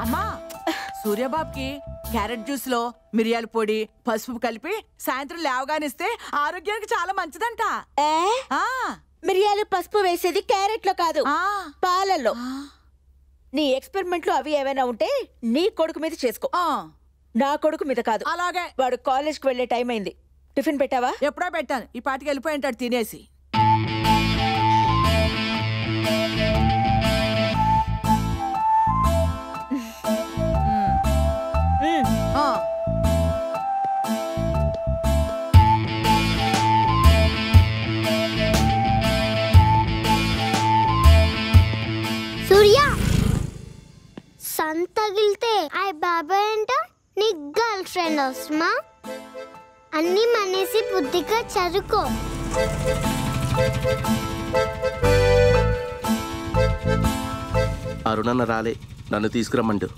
అమ్మా సూర్యబాబుకి carrot juice లో మిరియాల పొడి పసుపు కలిపి సాయంత్రం లేవగానిస్తే ఆరోగ్యానికి చాలా మంచిదంట. మిరియాలు పసుపు వేసేది క్యారెట్ లో కాదు, పాలల్లో. నీ ఎక్స్పెరిమెంట్లు అవి ఏమైనా ఉంటే నీ కొడుకు మీద చేసుకో, నా కొడుకు మీద కాదు. అలాగే. వాడు కాలేజ్కి వెళ్లే టైం అయింది. టిఫిన్ పెట్టావా? ఎప్పుడో పెట్టాను. ఈ పాటికి వెళ్ళిపోయి ఉంటాడు తినేసి. సూర్య సన్ తగిలితే అయ్య బాబాయ్ అంట నీ గర్ల్ ఫ్రెండ్ అవసరమా? అన్నీ మనేసి బుద్ధిగా చదువుకో. అరుణన్న రాలే, నన్ను తీసుకురమ్మంటూ.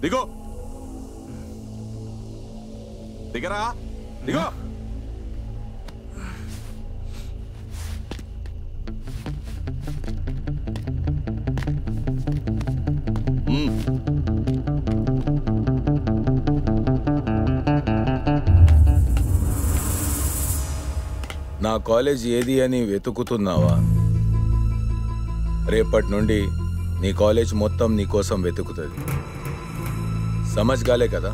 దిగో దిగరా దిగో. నా కాలేజ్ ఏది అని వెతుకుతున్నావా? రేపటి నుండి నీ కాలేజ్ మొత్తం నీ కోసం వెతుకుతుంది. సమజ్ గాలే కదా?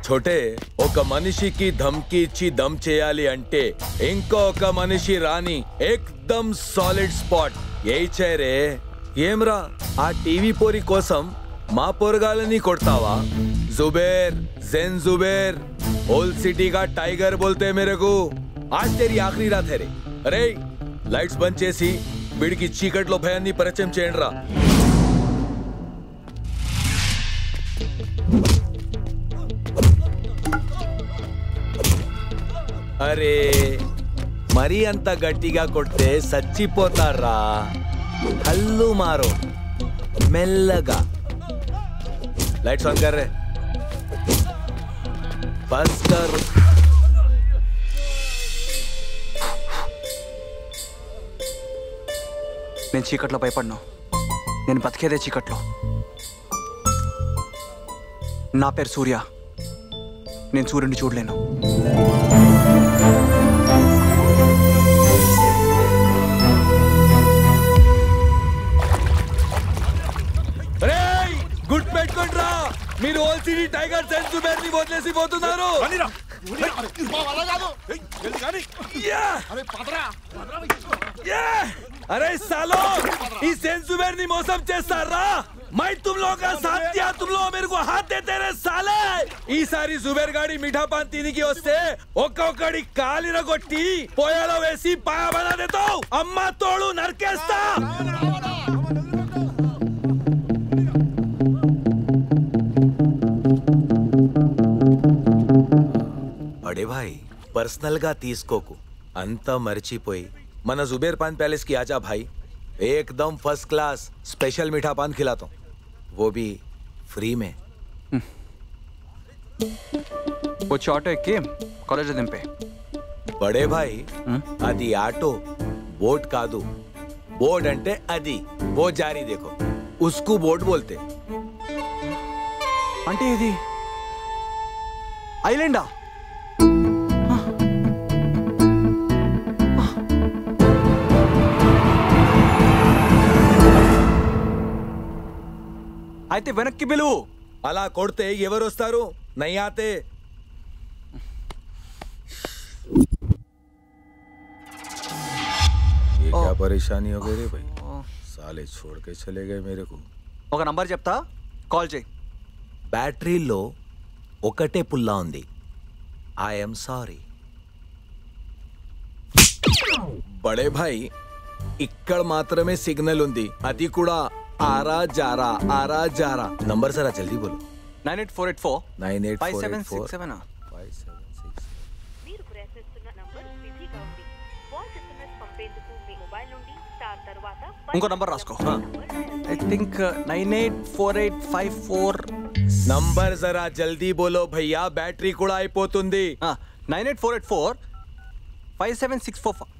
छोटे ఒక మనిషికి ధమ్కి ఇచ్చి దమ్ చేయాలి అంటే ఇంకొక మనిషి రాని ఏకదమ్ సాలిడ్ స్పాట్ ఏ చేరే. ఏమ్రా ఆ టీవీ పోరి కోసం మా పోరగాలని కొడతావా? जुबेर जेन जुबेर ओल्ड सिटी का टाइगर बोलते मेरे को. आज तेरी आखिरी रात है रे. अरे लाइट्स बंद చేసి వీడికి చీకట్లో భయాన్ని పరిచయం చేయండి రా. అరే మరీ అంత గట్టిగా కొడితే చచ్చిపోతారా. హల్లు మారో మెల్లగా. लाइट्स ऑन कर रहे. बस कर. నేను చీకట్లో భయపడ్ను. నేను బతికేదే చీకట్లో. నా పేరు సూర్య. నేను సూర్యుడిని చూడలేను. గుడ్ పెట్టుకుంట్రా. మీరు ఓల్డ్ సిటీ టైగర్ సెన్ జుబేర్ ని వదిలేసి పోతున్నారు. अरे सालो इस सेन जुबेर नी मौसम చేస్తారా? मैं तुम लोगों का साथ दिया, तुम लोग मेरे को हाथ देते रहे साले. ఈ సారి జుబేర్ గాడి మీఠా పాన్ తినికి వస్తే ఒక్కొక్కడి కాలిన కొట్టి పోయాలో వేసి పాయ బనా దేతావు. అమ్మ తోడు నరికేస్తా. बड़े भाई पर्सनल గా తీసుకోకు అంతా మర్చిపోయి మన जुबेर पान पैलेस की आजा भाई एकदम फर्स्ट क्लास स्पेशल मीठा पान खिलाता हूँ वो भी फ्री में వచ్చి ఆటో ఎక్కి కాలేజ్ దింపే बड़े भाई అది ఆటో बोट కాదు बोर्ड అంటే అది वो जारी देखो उसको बोर्ड बोलते అంటే ఇది ఐలాండా అయితే వెనక్కి పిలువు అలా కొడితే ఎవరు వస్తారు नहीं आते ये क्या परेशानी हो गई रे भाई साले छोड़ के चले गए मेरे को ఒక నంబర్ చెప్తా కాల్ చేయి బ్యాటరీలో ఒకటే పుల్లా ఉంది ఐఎమ్ సారీ బడే భాయ్ ఇక్కడ మాత్రమే సిగ్నల్ ఉంది అది కూడా ఆరా జారా నంబర్ సరా జల్దీ బోలో 9848 9848 మీరు ప్రయత్నిస్తున్న నంబర్ బిజీగా ఉంది వాయిస్ SMS పంపేందుకు మీ మొబైల్ నుండి స్టార్ తర్వాత ఇంకో నంబర్ రాసుకో ఐ థింక్ 984854 నంబర్ జరా జల్దీ బోలో భయ్యా బ్యాటరీ కూడా అయిపోతుంది 98484 57645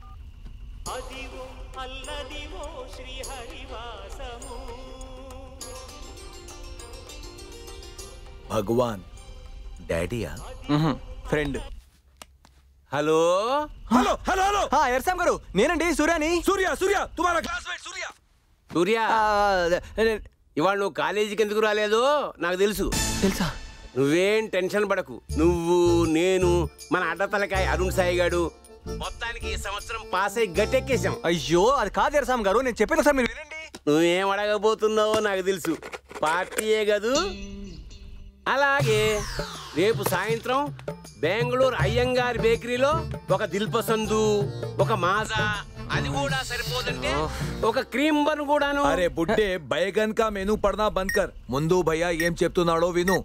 భగవాన్ డాడీయా friend hello hello hello hello ఎర్సాం గారు నేనండి సూర్యాని సూర్య తుమారా క్లాస్మేట్ సూర్య సూర్య ఇవాళ నువ్వు కాలేజీకి ఎందుకు రాలేదు నాకు తెలుసు తెలుసా నువ్వేం టెన్షన్ పడకు నువ్వు నేను మన అడ్డతలకాయ అరుణ్ సాయి గాడు మొత్తానికి ఈ సంవత్సరం పాస్ అయి గట్టెక్కేశాం. అయ్యో అది కాదు ఎర్సాం గారు నేను చెప్పేది సార్ మీరు వినండి. నువ్వేం అడగబోతున్నావో నాకు తెలుసు. పార్టీయే కదూ. అలాగే రేపు సాయంత్రం బెంగళూరు అయ్యంగారి బేకరీలో ఒక దిల్పసందు, ఒక మాజా, అది కూడా సరిపోదంటే ఒక క్రీమ్ బన్ కూడాను. అరే బుడ్డే బైగన్ కా మెనూ పడనా బంద్ కర్. ముందు భయ్యా ఏం చెప్తున్నాడో విను.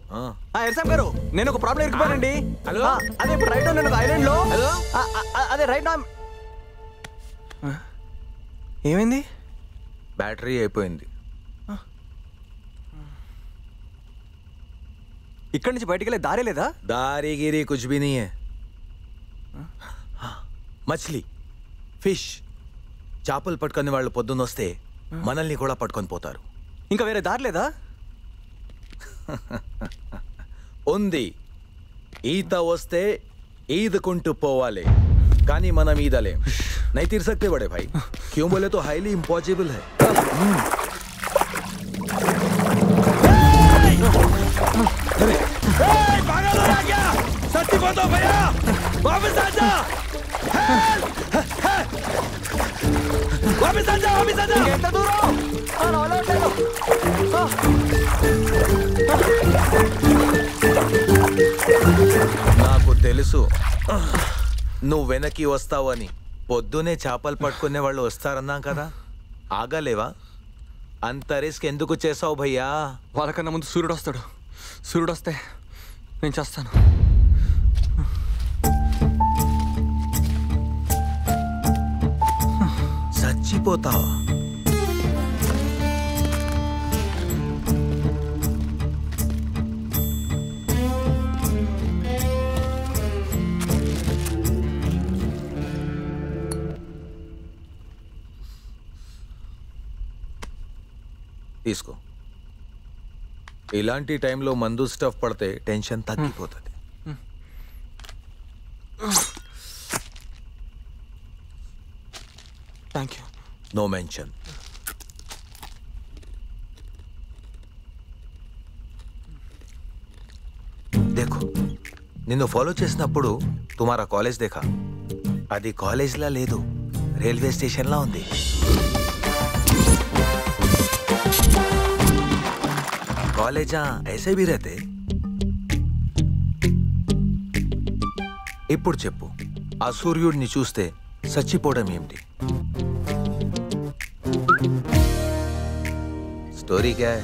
ఎర్సాం గారు నేను ఒక ప్రాబ్లం ఇరుకుపోయానండి. హలో అదే ఇప్పుడు రైట్ నేను ఒక ఐలాండ్ లో. హలో అదే రైట్ ఏమైంది? బ్యాటరీ అయిపోయింది. ఇక్కడి నుంచి బయటికి వెళ్ళే దారే లేదా? దారి గిరి కుछ भी नहीं है. మछली ఫిష్ చేపలు పట్టుకునే వాళ్ళు పొద్దున్నొస్తే మనల్ని కూడా పట్టుకొని పోతారు. ఇంకా వేరే దారి లేదా? ఉంది. ఈత వస్తే ఈదుకుంటూ పోవాలి, కానీ మనం ఈదలేం. नहीं तीर सकते बड़े भाई. क्यों बोले तो हाईली इम्पॉसिबल है. सच्ची बोलो भैया, वापस आ जा. वापस आ जा, वापस आ जा. ఎంత దూరం? నాకు తెలుసు నువ్వు వెనక్కి వస్తావని. పొద్దునే చేపలు పట్టుకునే వాళ్ళు వస్తారన్నాం కదా, ఆగలేవా? అంత రిస్క్ ఎందుకు చేసావు భయ్యా? వాళ్ళకన్నా ముందు సూర్యుడు వస్తాడు. సూర్యుడు వస్తే నేను చేస్తాను. చచ్చిపోతావా? తీసుకో. ఇలాంటి టైంలో మందు స్టఫ్ పడితే టెన్షన్ తగ్గిపోతుంది. Thank you. No mention. देखो నిన్ను ఫాలో చేసినప్పుడు తుమారా కాలేజ్ దేఖా. అది కాలేజ్లా లేదు, రైల్వే స్టేషన్లా ఉంది. కాలేజా ऐसे भी रहते. ఇప్పుడు చెప్పు, ఆ సూర్యుడిని చూస్తే చచ్చిపోవడం ఏమిటి? స్టోరీ క్యా హై?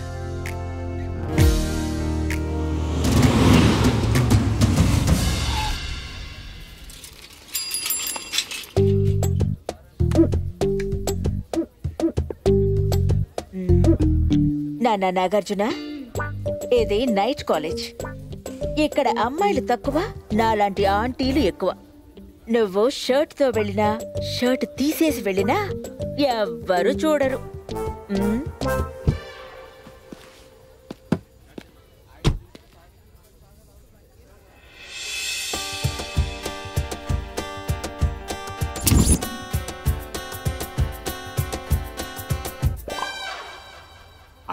నాన్న నాగార్జున, ఇది నైట్ కాలేజ్. ఇక్కడ అమ్మాయిలు తక్కువ, నాలాంటి ఆంటీలు ఎక్కువ. నువ్వు షర్ట్ తో వెళ్ళినా, షర్ట్ తీసేసి వెళ్ళినా ఎవ్వరు చూడరు.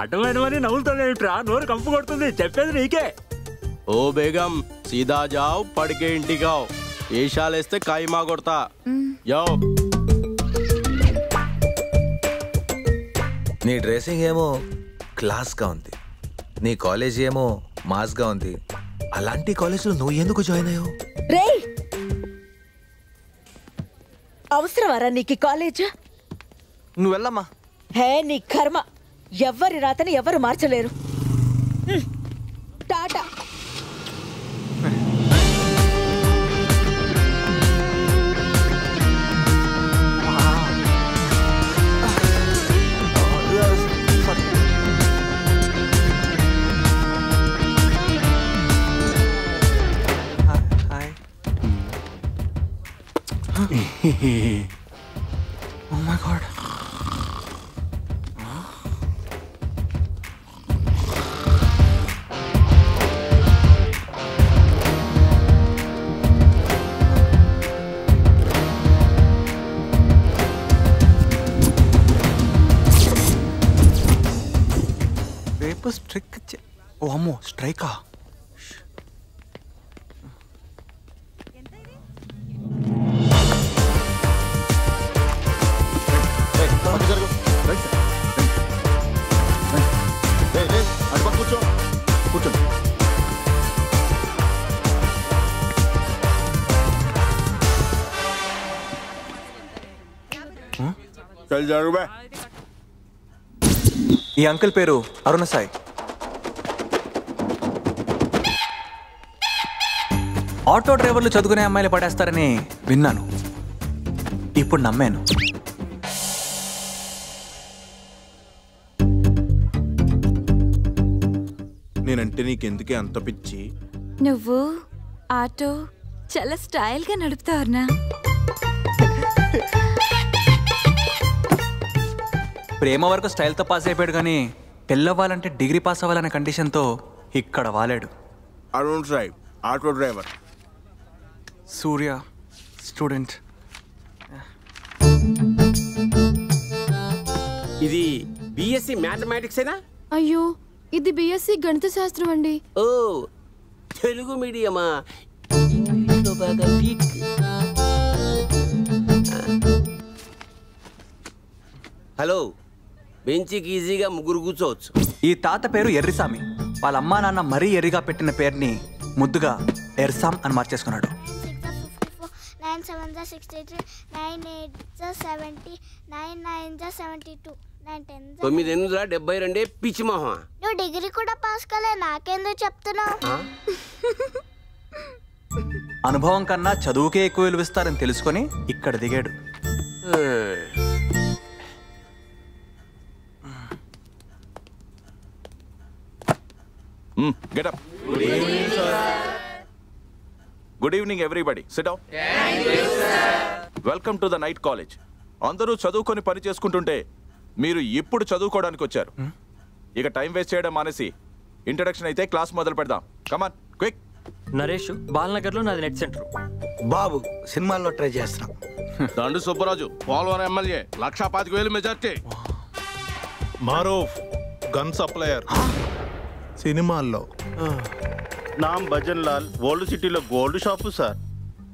అడ్డమైనవని నవ్వులుతానేమిట్రా? నోరు కంపు కొడుతుంది. చెప్పేది నీకే. ఓ బేగం సీదా జావ్ పడికే ఇంటికావ్. ఏషాలేస్తే కాయిమా కొడతా. యో నీ డ్రెస్సింగ్ ఏమో క్లాస్గా ఉంది, నీ కాలేజ్ ఏమో మాస్గా ఉంది. అలాంటి కాలేజ్లో నువ్వు ఎందుకు జాయిన్ అయ్యావు? రే, అవసరమారా నీకు కాలేజ్? నువ్వు వెళ్ళమ్మా. హే నీ కర్మ, ఎవ్వరి రాతని ఎవరు మార్చలేరు. Tata. Oh my God. Paper strike. ఓ అమ్మో, స్ట్రైకా? కూర్చోండి. ఈ అంకుల్ పేరు అరుణ సాయి. ఆటో డ్రైవర్లు చదువుకునే అమ్మాయిలు పడేస్తారని విన్నాను, ఇప్పుడు నమ్మాను. నేనంటే నీకెందుకే అంత పిచ్చి? నువ్వు ఆటో చాలా స్టైల్గా నడుపుతావునా? ప్రేమ వరకు స్టైల్తో పాస్ అయిపోయాడు, కానీ పెళ్ళవ్వాలంటే డిగ్రీ పాస్ అవ్వాలనే కండిషన్తో ఇక్కడ వాలాడు. Arun Sai auto driver. Surya student. ఇది బిఎస్సి మ్యాథమెటిక్స్ ఏనా? అయ్యో, ఇది బిఎస్సి గణిత శాస్త్రం అండి. ఓ, తెలుగు మీడియమా? ఇంగ్లీష్లో బాగా వీక్. హలో, బెంచికి ఈజీగా ముగ్గురు కూర్చోవచ్చు. ఈ తాత పేరు ఎర్రిసామి. వాళ్ళ అమ్మా నాన్న మరీ ఎర్రిగా పెట్టిన పేరుని ముద్దుగా ఎర్సాం అని మార్చేసుకున్నాడు. 9 7 63, 9 8 70, 9 9 72, 9 10 9 పిచ్చి మొహం. నువ్వు డిగ్రీ కూడా పాస్ కాలే, నాకెందుకు చెప్తున్నావు? అనుభవం కన్నా చదువుకే ఎక్కువ విలువిస్తారని తెలుసుకొని ఇక్కడ దిగాడు. Get up. Good evening, everybody. Sit down. Welcome to the night college. అందరూ చదువుకొని పని చేసుకుంటుంటే మీరు ఇప్పుడు చదువుకోవడానికి వచ్చారు. ఇక టైం వేస్ట్ చేయడం మానేసి ఇంట్రడక్షన్ అయితే క్లాస్ మొదలు పెడదాం. Come on quick. నరేష్, బాలనగర్లో నాది నెట్ సెంటర్. బాబు సినిమాల్లో ట్రై చేస్తున్నాం. దండు Subbaraju Polavaram MLA 1,25,000 majority. Maroof gun supplier సినిమాల్లో. నామ్ భజన్ లాల్ ఓల్డ్ సిటీలో గోల్డ్ షాపు సార్.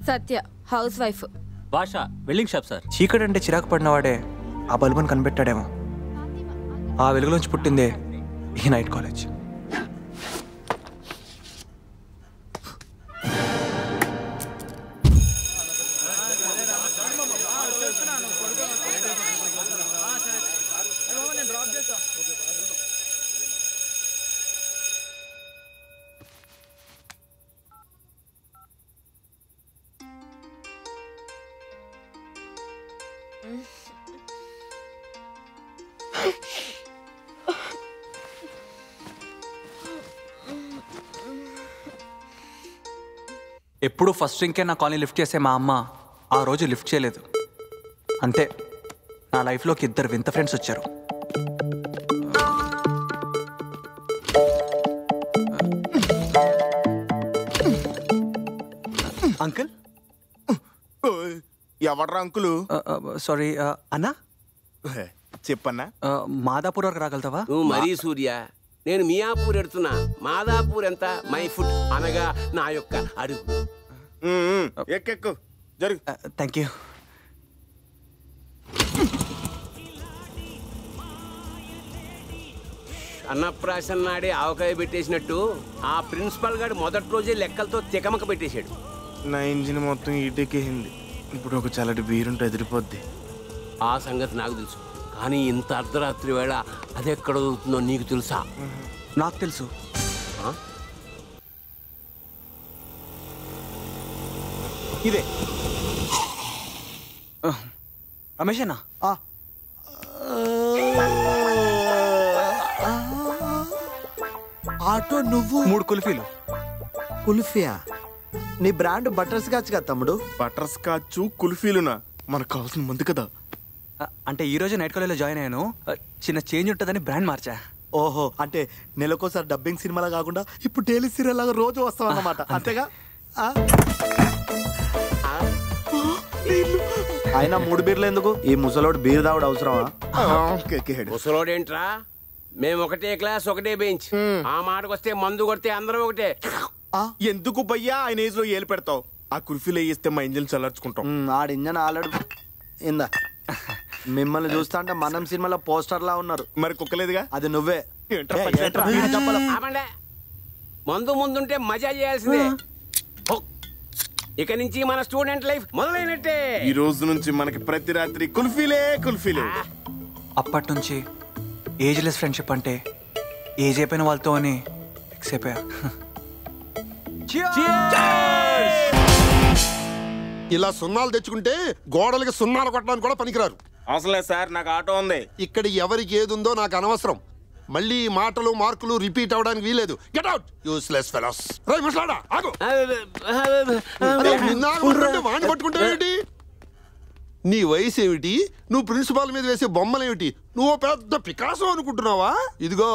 సత్య హౌస్ వైఫ్. భాష వెల్డింగ్ షాప్ సార్. చీకటి అంటే చిరాకు పడినవాడే ఆ బల్బుని కనిపెట్టాడేమో. ఆ వెలుగులోంచి పుట్టిందే ఈ నైట్ కాలేజ్. ఎప్పుడు ఫస్ట్ రింకే నా కాలనీ లిఫ్ట్ చేసే మా అమ్మ ఆ రోజు లిఫ్ట్ చేయలేదు. అంతే, నా లైఫ్లోకి 2 వింత ఫ్రెండ్స్ వచ్చారు. అంకుల్. ఎవడ్రా అంకులు? సారీ అన్నా. చెప్పన్నా. మాదాపూర్ వరకు రాగలుగుతావా? నువ్వు మరీ సూర్య, నేను మియాపూర్ ఎడుతున్నా. మాదాపూర్ ఎంత? మై ఫుట్ అనగా నా యొక్క అడుగు. ఎక్కెక్కు జరుగు. Thank you. అన్నప్రాసన నాడే ఆవకాయ పెట్టేసినట్టు ఆ ప్రిన్సిపల్ గారు మొదటి రోజే లెక్కలతో తికమక పెట్టేశాడు. నా ఇంజిన్ మొత్తం ఈటెక్కేసింది. ఇప్పుడు ఒక చల్లటి బీరుంటే ఎదిరిపోద్ది. ఆ సంగతి నాకు తెలుసు, కానీ ఇంత అర్ధరాత్రి వేళ అది ఎక్కడ దొరుకుతుందో నీకు తెలుసా? నాకు తెలుసు. ఇదే రమేషేనా? ఆటో నువ్వు? 3 కుల్ఫీలు. కుల్ఫియా? నీ బ్రాండ్ బటర్ స్కాచ్ కదా తమ్ముడు. బటర్ స్కాచ్ కుల్ఫీలునా? మనకు కావాల్సిన మంది కదా. అంటే ఈ రోజు నైట్ కాలేజ్లో జాయిన్ అయ్యాను, చిన్న చేంజ్ ఉంటుందని బ్రాండ్ మార్చా. ఓహో, అంటే నెలకోసారి డబ్బింగ్ సినిమాలా కాకుండా ఇప్పుడు డైలీ సీరియల్ లాగా రోజు వస్తావు అన్నమాట, అంతేగా? ఆయన 3 బీర్లు ఎందుకు? ఈ ముసలోడు బీర్ తాగుడు అవసరమా? ముసలోడేంట్రా, మేము ఒకటే క్లాస్ ఒకటే బెంచ్. ఆ మాటకు వస్తే మందు కొడితే అందరం ఒకటే. ఎందుకు భయ్యా ఆయన ఏజ్ లో ఏలు పెడతావు? ఆ కుల్ఫీలు వేయిస్తే మా ఇంజిన్ చల్లార్చుకుంటాం. ఆడి ఇంజన్ ఆల్రెడీ ఇందా. మిమ్మల్ని చూస్తా అంటే మనం సినిమాలో పోస్టర్ లా ఉన్నారు. మరి కుక్కలేదుగా? అది నువ్వే. మందు ముందుంటే మజా చేయాల్సిందే. ఇక నుంచి మన స్టూడెంట్ లైఫ్ మొదలైనట్టే. ఈ రోజు నుంచి మనకి ప్రతి రాత్రి కుల్ఫీలే కుల్ఫీలే. అప్పటి నుంచి ఏజ్లెస్ ఫ్రెండ్షిప్ అంటే ఏజ్ అయిపోయిన వాళ్ళతో అని ఫిక్స్ అయిపోయా. ఇలా సున్నాలు తెచ్చుకుంటే గోడలకి సున్నాలు కొట్టడానికి కూడా పనికిరారు. అవసరం లేదు సార్, నాకు ఆటో ఉంది. ఇక్కడ ఎవరికి ఏదుందో నాకు అనవసరం. మళ్ళీ మాటలు మార్కులు రిపీట్ అవడానికి వీలేదు. Get out useless fellows. రేయ్ ముసలాడా ఆగు. వాణ్ణి పట్టుకుంటావేమిటి? నీ వయసు ఏమిటి? నువ్వు ప్రిన్సిపాల్ మీద వేసే బొమ్మలేమిటి? నువ్వు పెద్ద పికాసో అనుకుంటున్నావా? ఇదిగో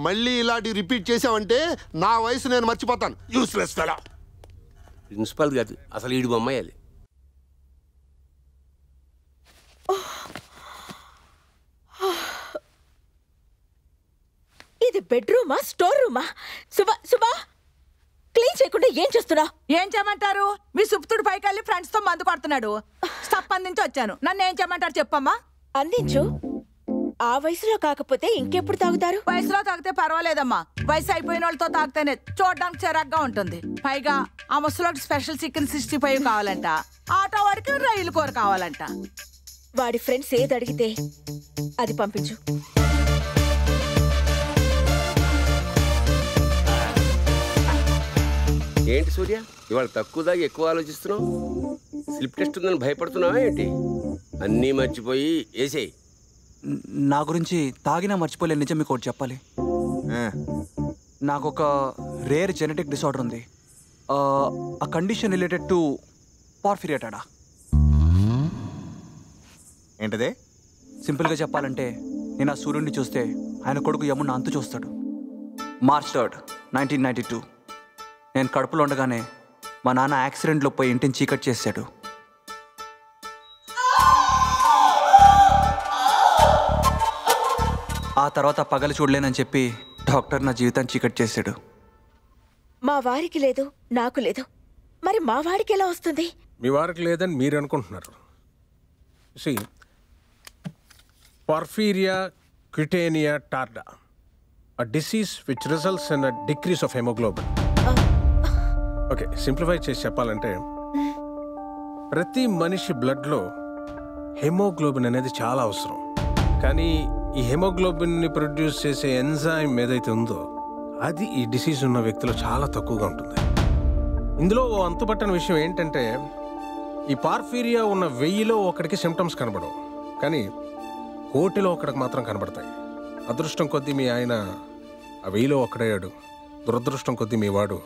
మళ్ళీ ఇలాంటి రిపీట్ చేసావంటే నా వయసు నేను మర్చిపోతాను. Useless fellow. ప్రిన్సిపాల్ కాదు, అసలు ఈడు బొమ్మాయి. ఇది బెడ్రూమా స్టోర్ రూమా? సుబా క్లీన్ చేయకుండా ఏం చేస్తున్నా? ఏం చేయమంటారు? మీ సుప్తుడు పైకి వెళ్ళి ఫ్రెండ్స్ తో మందు కొడుతున్నాడు. స్టప్ అందించి వచ్చాను. నన్ను ఏం చేయమంటారు చెప్పమ్మా? అందించు. ఆ వయసులో కాకపోతే ఇంకెప్పుడు తాగుతారు? వయసులో తాగితే పర్వాలేదమ్మా, వయసు అయిపోయిన వాళ్ళతో తాగితేనే చూడడానికి చిరాగ్గా ఉంటుంది. పైగా ఆ ముసలోకి స్పెషల్ చికెన్ 65 కావాలంట. ఆటో వాడికి రైలు కూర కావాలంట. వాడి ఫ్రెండ్స్ ఏది అడిగితే అది పంపించు. ఏంటి సూర్య, ఇవాళ తక్కువ దాకా ఎక్కువ ఆలోచిస్తున్నావు? స్లిప్ టెస్ట్ ఉందని భయపడుతున్నావా ఏంటి? అన్నీ మర్చిపోయి వేసేయి. నా గురించి తాగినా మర్చిపోలే నిజం మీకు ఒకటి చెప్పాలి. నాకు ఒక రేర్ జెనెటిక్ డిసార్డర్ ఉంది. ఆ కండిషన్ రిలేటెడ్ టు పార్ఫిరియాటాడా. ఏంటదే? సింపుల్గా చెప్పాలంటే నేను ఆ సూర్యుడిని చూస్తే ఆయన కొడుకు యమున అంతు చూస్తాడు. March 3, 1992 నేను కడుపులో ఉండగానే మా నాన్న యాక్సిడెంట్లో పోయి ఇంటిని చీకట్ చేశాడు. ఆ తర్వాత పగలు చూడలేనని చెప్పి డాక్టర్ నా జీవితాన్ని చీకట్ చేశాడు. మా వారికి లేదు, నాకు లేదు, మరి మా వాడికి ఎలా వస్తుంది? మీ వారికి లేదని మీరు అనుకుంటున్నారు. Porphyria cutanea tarda, a disease which results in a decrease of hemoglobin. Okay, simplify చేసి చెప్పాలంటే ప్రతి మనిషి బ్లడ్లో హెమోగ్లోబిన్ అనేది చాలా అవసరం. కానీ ఈ హెమోగ్లోబిన్ని ప్రొడ్యూస్ చేసే ఎంజైమ్ ఏదైతే ఉందో అది ఈ డిసీజ్ ఉన్న వ్యక్తిలో చాలా తక్కువగా ఉంటుంది. ఇందులో ఓ అంతుపట్టని విషయం ఏంటంటే ఈ పార్ఫీరియా ఉన్న 1000లో ఒకడికి సిమ్టమ్స్ కనబడవు, కానీ 1,000లో ఒకడికి మాత్రం కనబడతాయి. అదృష్టం కొద్దీ మీ ఆయన ఆ 1000లో ఒకడయ్యాడు, దురదృష్టం కొద్దీ మీ వాడు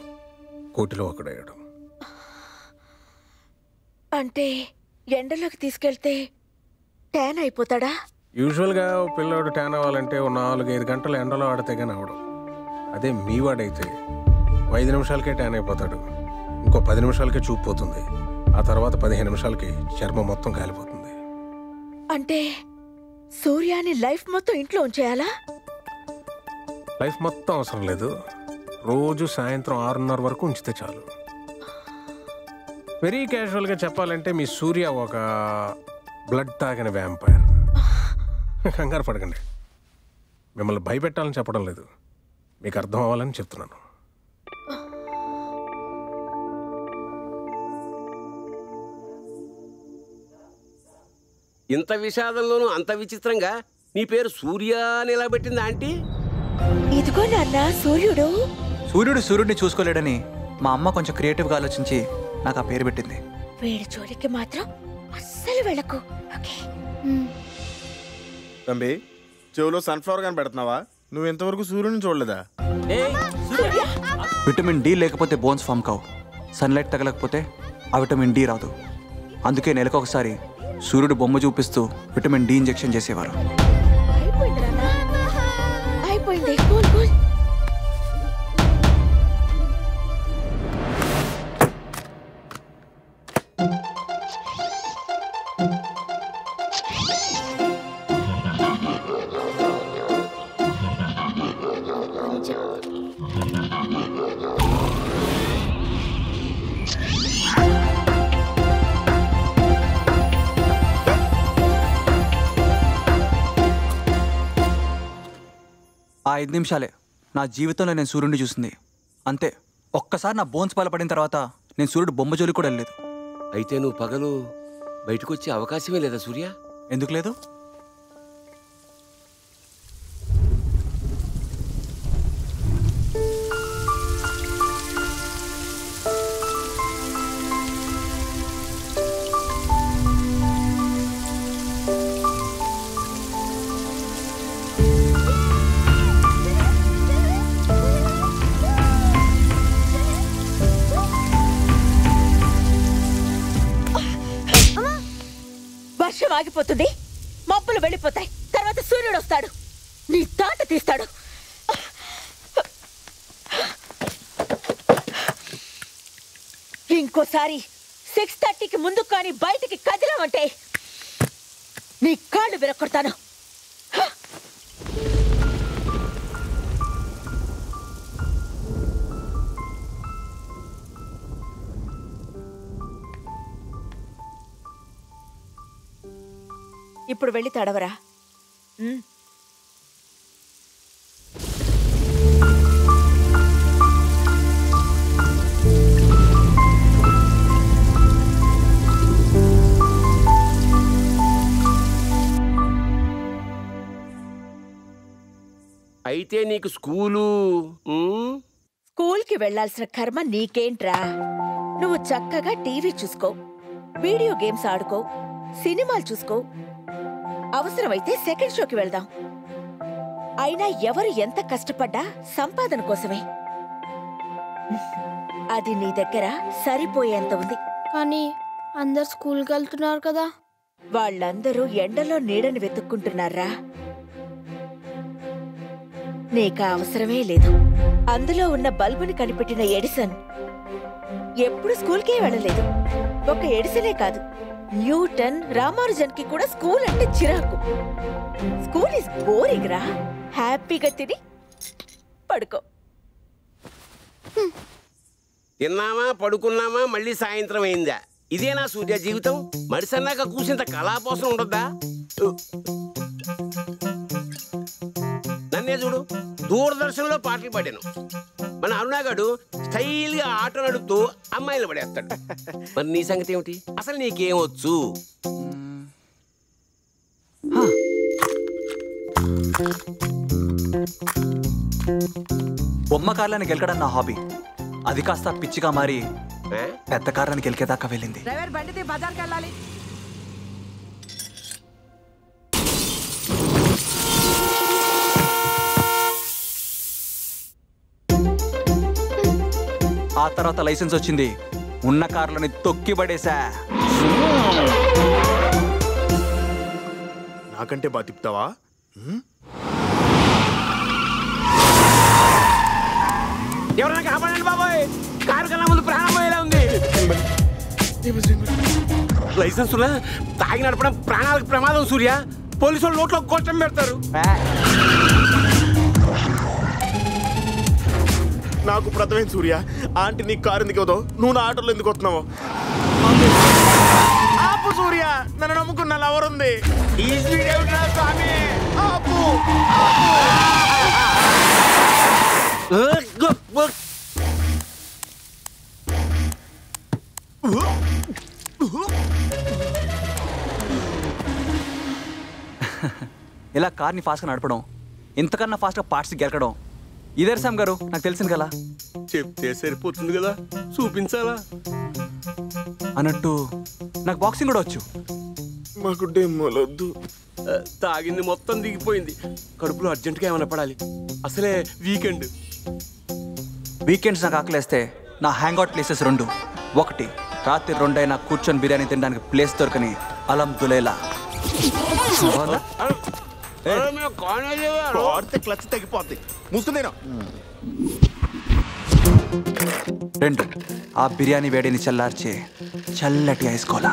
1,000లో ఒకడయ్యాడు. అంటే ఎండలోకి తీసుకెళ్తే ట్యాన్ అయిపోతాడా? యూజువల్గా పిల్లోడు ట్యాన్ అవ్వాలంటే 4-5 గంటలు ఎండలో ఆడితే కానీ అవడం. అదే మీ వాడైతే 5 నిమిషాలకే ట్యాన్ అయిపోతాడు. ఇంకో 10 నిమిషాలకే చూపు పోతుంది. ఆ తర్వాత 15 నిమిషాలకి చర్మం మొత్తం కాలిపోతుంది. అంటే సూర్యాని లైఫ్ మొత్తం ఇంట్లో ఉంచేయాలా? లైఫ్ మొత్తం అవసరం లేదు. రోజు సాయంత్రం 6:30 వరకు ఉంచితే చాలు. వెరీ క్యాజువల్గా చెప్పాలంటే మీ సూర్య ఒక బ్లడ్ తాగిన వ్యాంపైర్. కంగారు పడకండి. మిమ్మల్ని భయపెట్టాలని చెప్పడం లేదు, మీకు అర్థం అవ్వాలని చెప్తున్నాను. ఇంత విషాదంలోనూ అంత విచిత్రంగా నీ పేరు సూర్య అని ఎలా పెట్టింది ఆంటీ? ఇదిగో నాన్న సూర్యుడు. సూర్యుడిని చూసుకోలేడని మా అమ్మ కొంచెం క్రియేటివ్గా ఆలోచించి నాకు ఆ పేరు పెట్టింది. వేడి జోలికి మాత్రం అస్సలు వెళ్ళకు. తంబి చెవులో సన్ఫ్లవర్ గాని పెడుతున్నావా? నువ్వు ఇంతవరకు సూర్యుని చూడలేదా? విటమిన్ డి లేకపోతే బోన్స్ ఫామ్ కావు. సన్లైట్ తగలకపోతే ఆ విటమిన్ డి రాదు. అందుకే నెలకు ఒకసారి సూర్యుడు బొమ్మ చూపిస్తూ విటమిన్ డి ఇంజెక్షన్ చేసేవారు. అయిపోయింది. Cool cool. ఆ 5 నిమిషాలే నా జీవితంలో నేను సూర్యుడిని చూసింది. అంతే. ఒక్కసారి నా బోన్స్ బలపడిన తర్వాత నేను సూర్యుడు బొమ్మ జోలికి కూడా వెళ్ళలేదు. అయితే నువ్వు పగలు బయటకు వచ్చే అవకాశమే లేదా సూర్య? ఎందుకు లేదు? వర్షం ఆగిపోతుంది, మబ్బులు వెళ్ళిపోతాయి, తర్వాత సూర్యుడు వస్తాడు, నీ తాట తీస్తాడు. ఇంకోసారి 6:30కి ముందు కానీ బయటికి కదిలామంటే నీ కాళ్ళు విరక్కొడతాను. ఇప్పుడు వెళ్ళి తడవరా. అయితే నీకు స్కూల్కి వెళ్లాల్సిన కర్మ నీకేంట్రా? నువ్వు చక్కగా టీవీ చూసుకో, వీడియో గేమ్స్ ఆడుకో, సినిమాలు చూసుకో, అవసరమైతే సెకండ్ షోకి వెళ్దాం. అయినా ఎవరు ఎంత కష్టపడ్డా సంపాదన కోసమే. అది నీ దగ్గర సరిపోయేంత ఉంది. కానీ అందరు స్కూల్కి వెళ్తున్నారు కదా. వాళ్ళందరూ ఎండలో నీడని వెతుక్కుంటున్నారా? నీకా అవసరమే లేదు. అందులో ఉన్న బల్బుని కనిపెట్టిన ఎడిసన్ ఎప్పుడు స్కూల్కే వెళ్ళలేదు. ఒక ఎడిసనే కాదు, న్యూటన్, రామానుజన్ కి కూడా స్కూల్ అంటే చిరాకు. స్కూల్ ఇస్ బోరింగ్ రా. హ్యాపీగా తిని పడుకో. తిన్నామా, పడుకున్నామా, మళ్ళీ సాయంత్రం అయిందా? ఇదేనా సూర్య జీవితం? మడిసన్నాక కూసింత కళాపోసం ఉండద్దా? నన్నే చూడు, దూరదర్శన్లో పాటలు పాడాను. మన అరుణాగాడు స్టైల్ గా ఆటో నడుపుతూ అమ్మాయిలు పడేస్తాడు. మరి నీ సంగతి ఏమిటి? అసలు నీకేమొచ్చు? బొమ్మ కార్లని గెలకడం నా హాబీ. అది కాస్త పిచ్చిగా మారి పెద్ద కార్లని గెలికేదాకా వెళ్ళింది. డ్రైవర్ బండిది బజార్కి వెళ్ళాలి. ఆ తర్వాత లైసెన్స్ వచ్చింది, ఉన్న కార్లని తొక్కి పడేసా. నాకంటే బాగా తిప్పుతావా? ఎవరైనా కాపాడండి బాబాయ్, కారు కన్నా ముందు ప్రాణం పోయేలా ఉంది. లైసెన్స్ ఉన్నా తాగి నడపడం ప్రాణాలకు ప్రమాదం సూర్య. పోలీసు వాళ్ళు నోట్లో గోష్టం పెడతారు. నాకు ఇప్పుడు అర్థమైంది సూర్య. ఆంటీ నీకు కారు ఎందుకు ఇవ్వదో, నువ్వు నా ఆటోలో ఎందుకు వస్తున్నావు? ఆపు సూర్య, నన్ను నమ్ముకున్న లవర్ ఉంది. ఈ స్పీడ్ ఏమిట్రా స్వామి? ఆపు. ఇలా కార్ని ఫాస్ట్గా నడపడం, ఇంతకన్నా ఫాస్ట్గా పార్ట్స్ గెలకడం ఇదే సామ్ గారు నాకు తెలిసింది కదా. చెప్తే సరిపోతుంది కదా, చూపించాలా? అన్నట్టు నాకు బాక్సింగ్ కూడా వచ్చు. మాకు డెమ్మలొద్దు. తాగింది మొత్తం దిగిపోయింది. కడుపులో అర్జెంటుగా ఏమైనా పడాలి. అసలే వీకెండ్స్ నాకు ఆకలేస్తే నా హ్యాంగ్అవుట్ ప్లేసెస్ 2. 1 రాత్రి 2 అయినా కూర్చొని బిర్యానీ తినడానికి ప్లేస్ దొరకని అలందులేలా. క్లచ్ తగ్గిపోద్ది. మూసుకుందేనా? 2 ఆ బిర్యానీ వేడిని చల్లార్చే చల్లటి ఐస్ కోలా.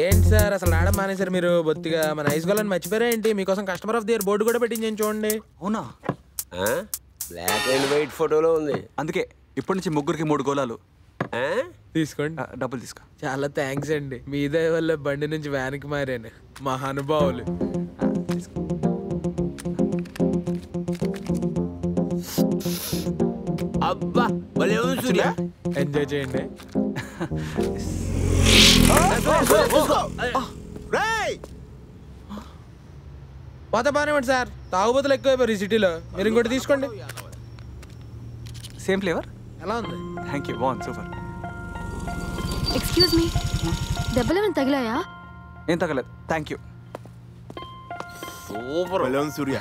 ఏంటి సార్ అసలు రావడం మానేశారు మీరు? బొత్తిగా మన ఐస్ గోళాన్ని మర్చిపోయారా ఏంటి? మీకోసం customer of the year board కూడా పెట్టించాను చూడండి. అవునా? బ్లాక్ అండ్ వైట్ ఫోటోలో ఉంది. అందుకే ఇప్పటి నుంచి ముగ్గురికి 3 గోళాలు తీసుకోండి. డబ్బులు తీసుకో. చాలా థ్యాంక్స్ అండి. మీ దయ వల్ల బండి నుంచి వ్యాన్కి మారాను. మహానుభావులు. అబ్బా భలే ఉంది సూర్య. ఎంజాయ్ చేయండి. పోతే బాగానే ఉంది సార్. తాగుబోతులు ఎక్కువైపోయారు ఈ సిటీలో. మీరు ఇంకోటి తీసుకోండి. సేమ్ ఫ్లేవర్ ఎలా ఉంది? థ్యాంక్ యూ, బాగుంది, సూపర్. ఎక్స్క్యూజ్ మీ, దెబ్బలు ఏమైనా తగిలాయా? ఏం తగలేదు, థ్యాంక్ యూ. సూపర్ సూర్య.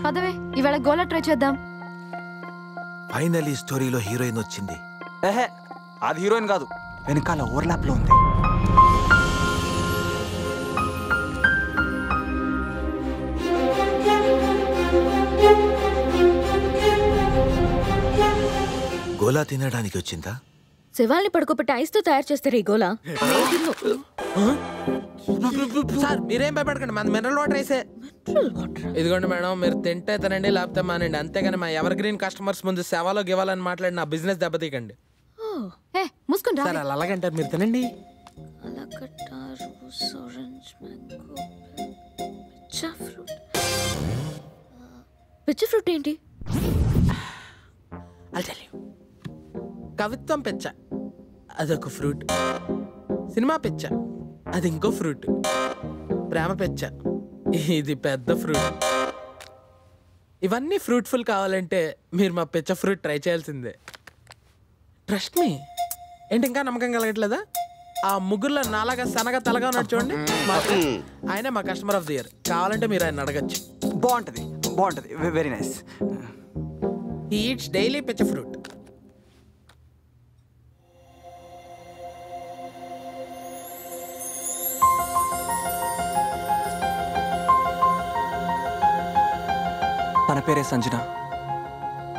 పదవే ఇవాళ గోలా ట్రై చేద్దాం. ఫైనలీ స్టోరీలో హీరోయిన్ వచ్చింది. ఏహే, అది హీరోయిన్ కాదు, వెనకాల ఓవర్లాప్ లో ఉంది. గోలా తినడానికి వచ్చిందా? శివాల్ని పడుకోబెట్టి ఐస్తో తయారు చేస్తారు ఈ గోలా. సార్ మీరేం భయపడకండి, మన మినరల్ వాటర్ వేసే. ఇదిగోండి మేడం, మీరు తింటే తినండి, లేకపోతే మానండి. అంతేగాని మా ఎవర్ గ్రీన్ కస్టమర్స్ ముందు సేవలో గివ్వాలని మాట్లాడి నా బిజినెస్ దెబ్బతీయకండి. మూసుకుని సార్ అలా అలాగంటారు, మీరు తినండి. పిచ్చి ఫ్రూట్ ఏంటి? కవిత్వం పెచ్చ అదొక ఫ్రూట్, సినిమా పెచ్చ అది ఇంకో ఫ్రూట్, ప్రేమ పెచ్చ ఇది పెద్ద ఫ్రూట్. ఇవన్నీ ఫ్రూట్ఫుల్ కావాలంటే మీరు మా పెచ్చ ఫ్రూట్ ట్రై చేయాల్సిందే. Trust me. ఏంటి ఇంకా నమ్మకం కలగట్లేదా? ఆ ముగ్గురులో నాలాగా సనగా తలగా ఉన్నాడు చూడండి, ఆయనే మా కస్టమర్ ఆఫ్ ది ఇయర్. కావాలంటే మీరు ఆయన అడగచ్చు. బాగుంటది, బాగుంటది, very nice. He eats daily peach fruit. తన పేరే సంజన.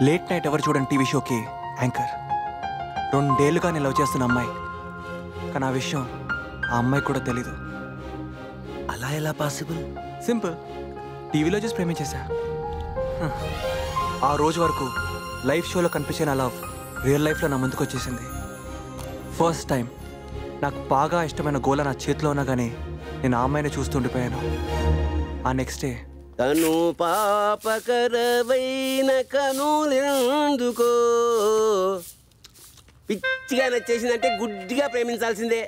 లేట్ నైట్ ఎవరు చూడని టీవీ షోకి యాంకర్. 2 ఏళ్లుగా నేను లవ్ చేస్తున్న అమ్మాయి. కానీ ఆ విషయం ఆ అమ్మాయి కూడా తెలీదు. అలా ఎలా పాసిబుల్? సింపుల్, టీవీలో చూసి ప్రేమించేశా. ఆ రోజు వరకు లైవ్ షోలో కనిపించే నా లవ్ రియల్ లైఫ్లో నా ముందుకు వచ్చేసింది. ఫస్ట్ టైం నాకు బాగా ఇష్టమైన గోల నా చేతిలో ఉన్నా కానీ నేను ఆ అమ్మాయిని చూస్తుండిపోయాను. ఆ నెక్స్ట్ డే కను పాపకరవైన కనులెందుకో పిచ్చిగా నచ్చేసిందంటే గుడ్డిగా ప్రేమించాల్సిందే.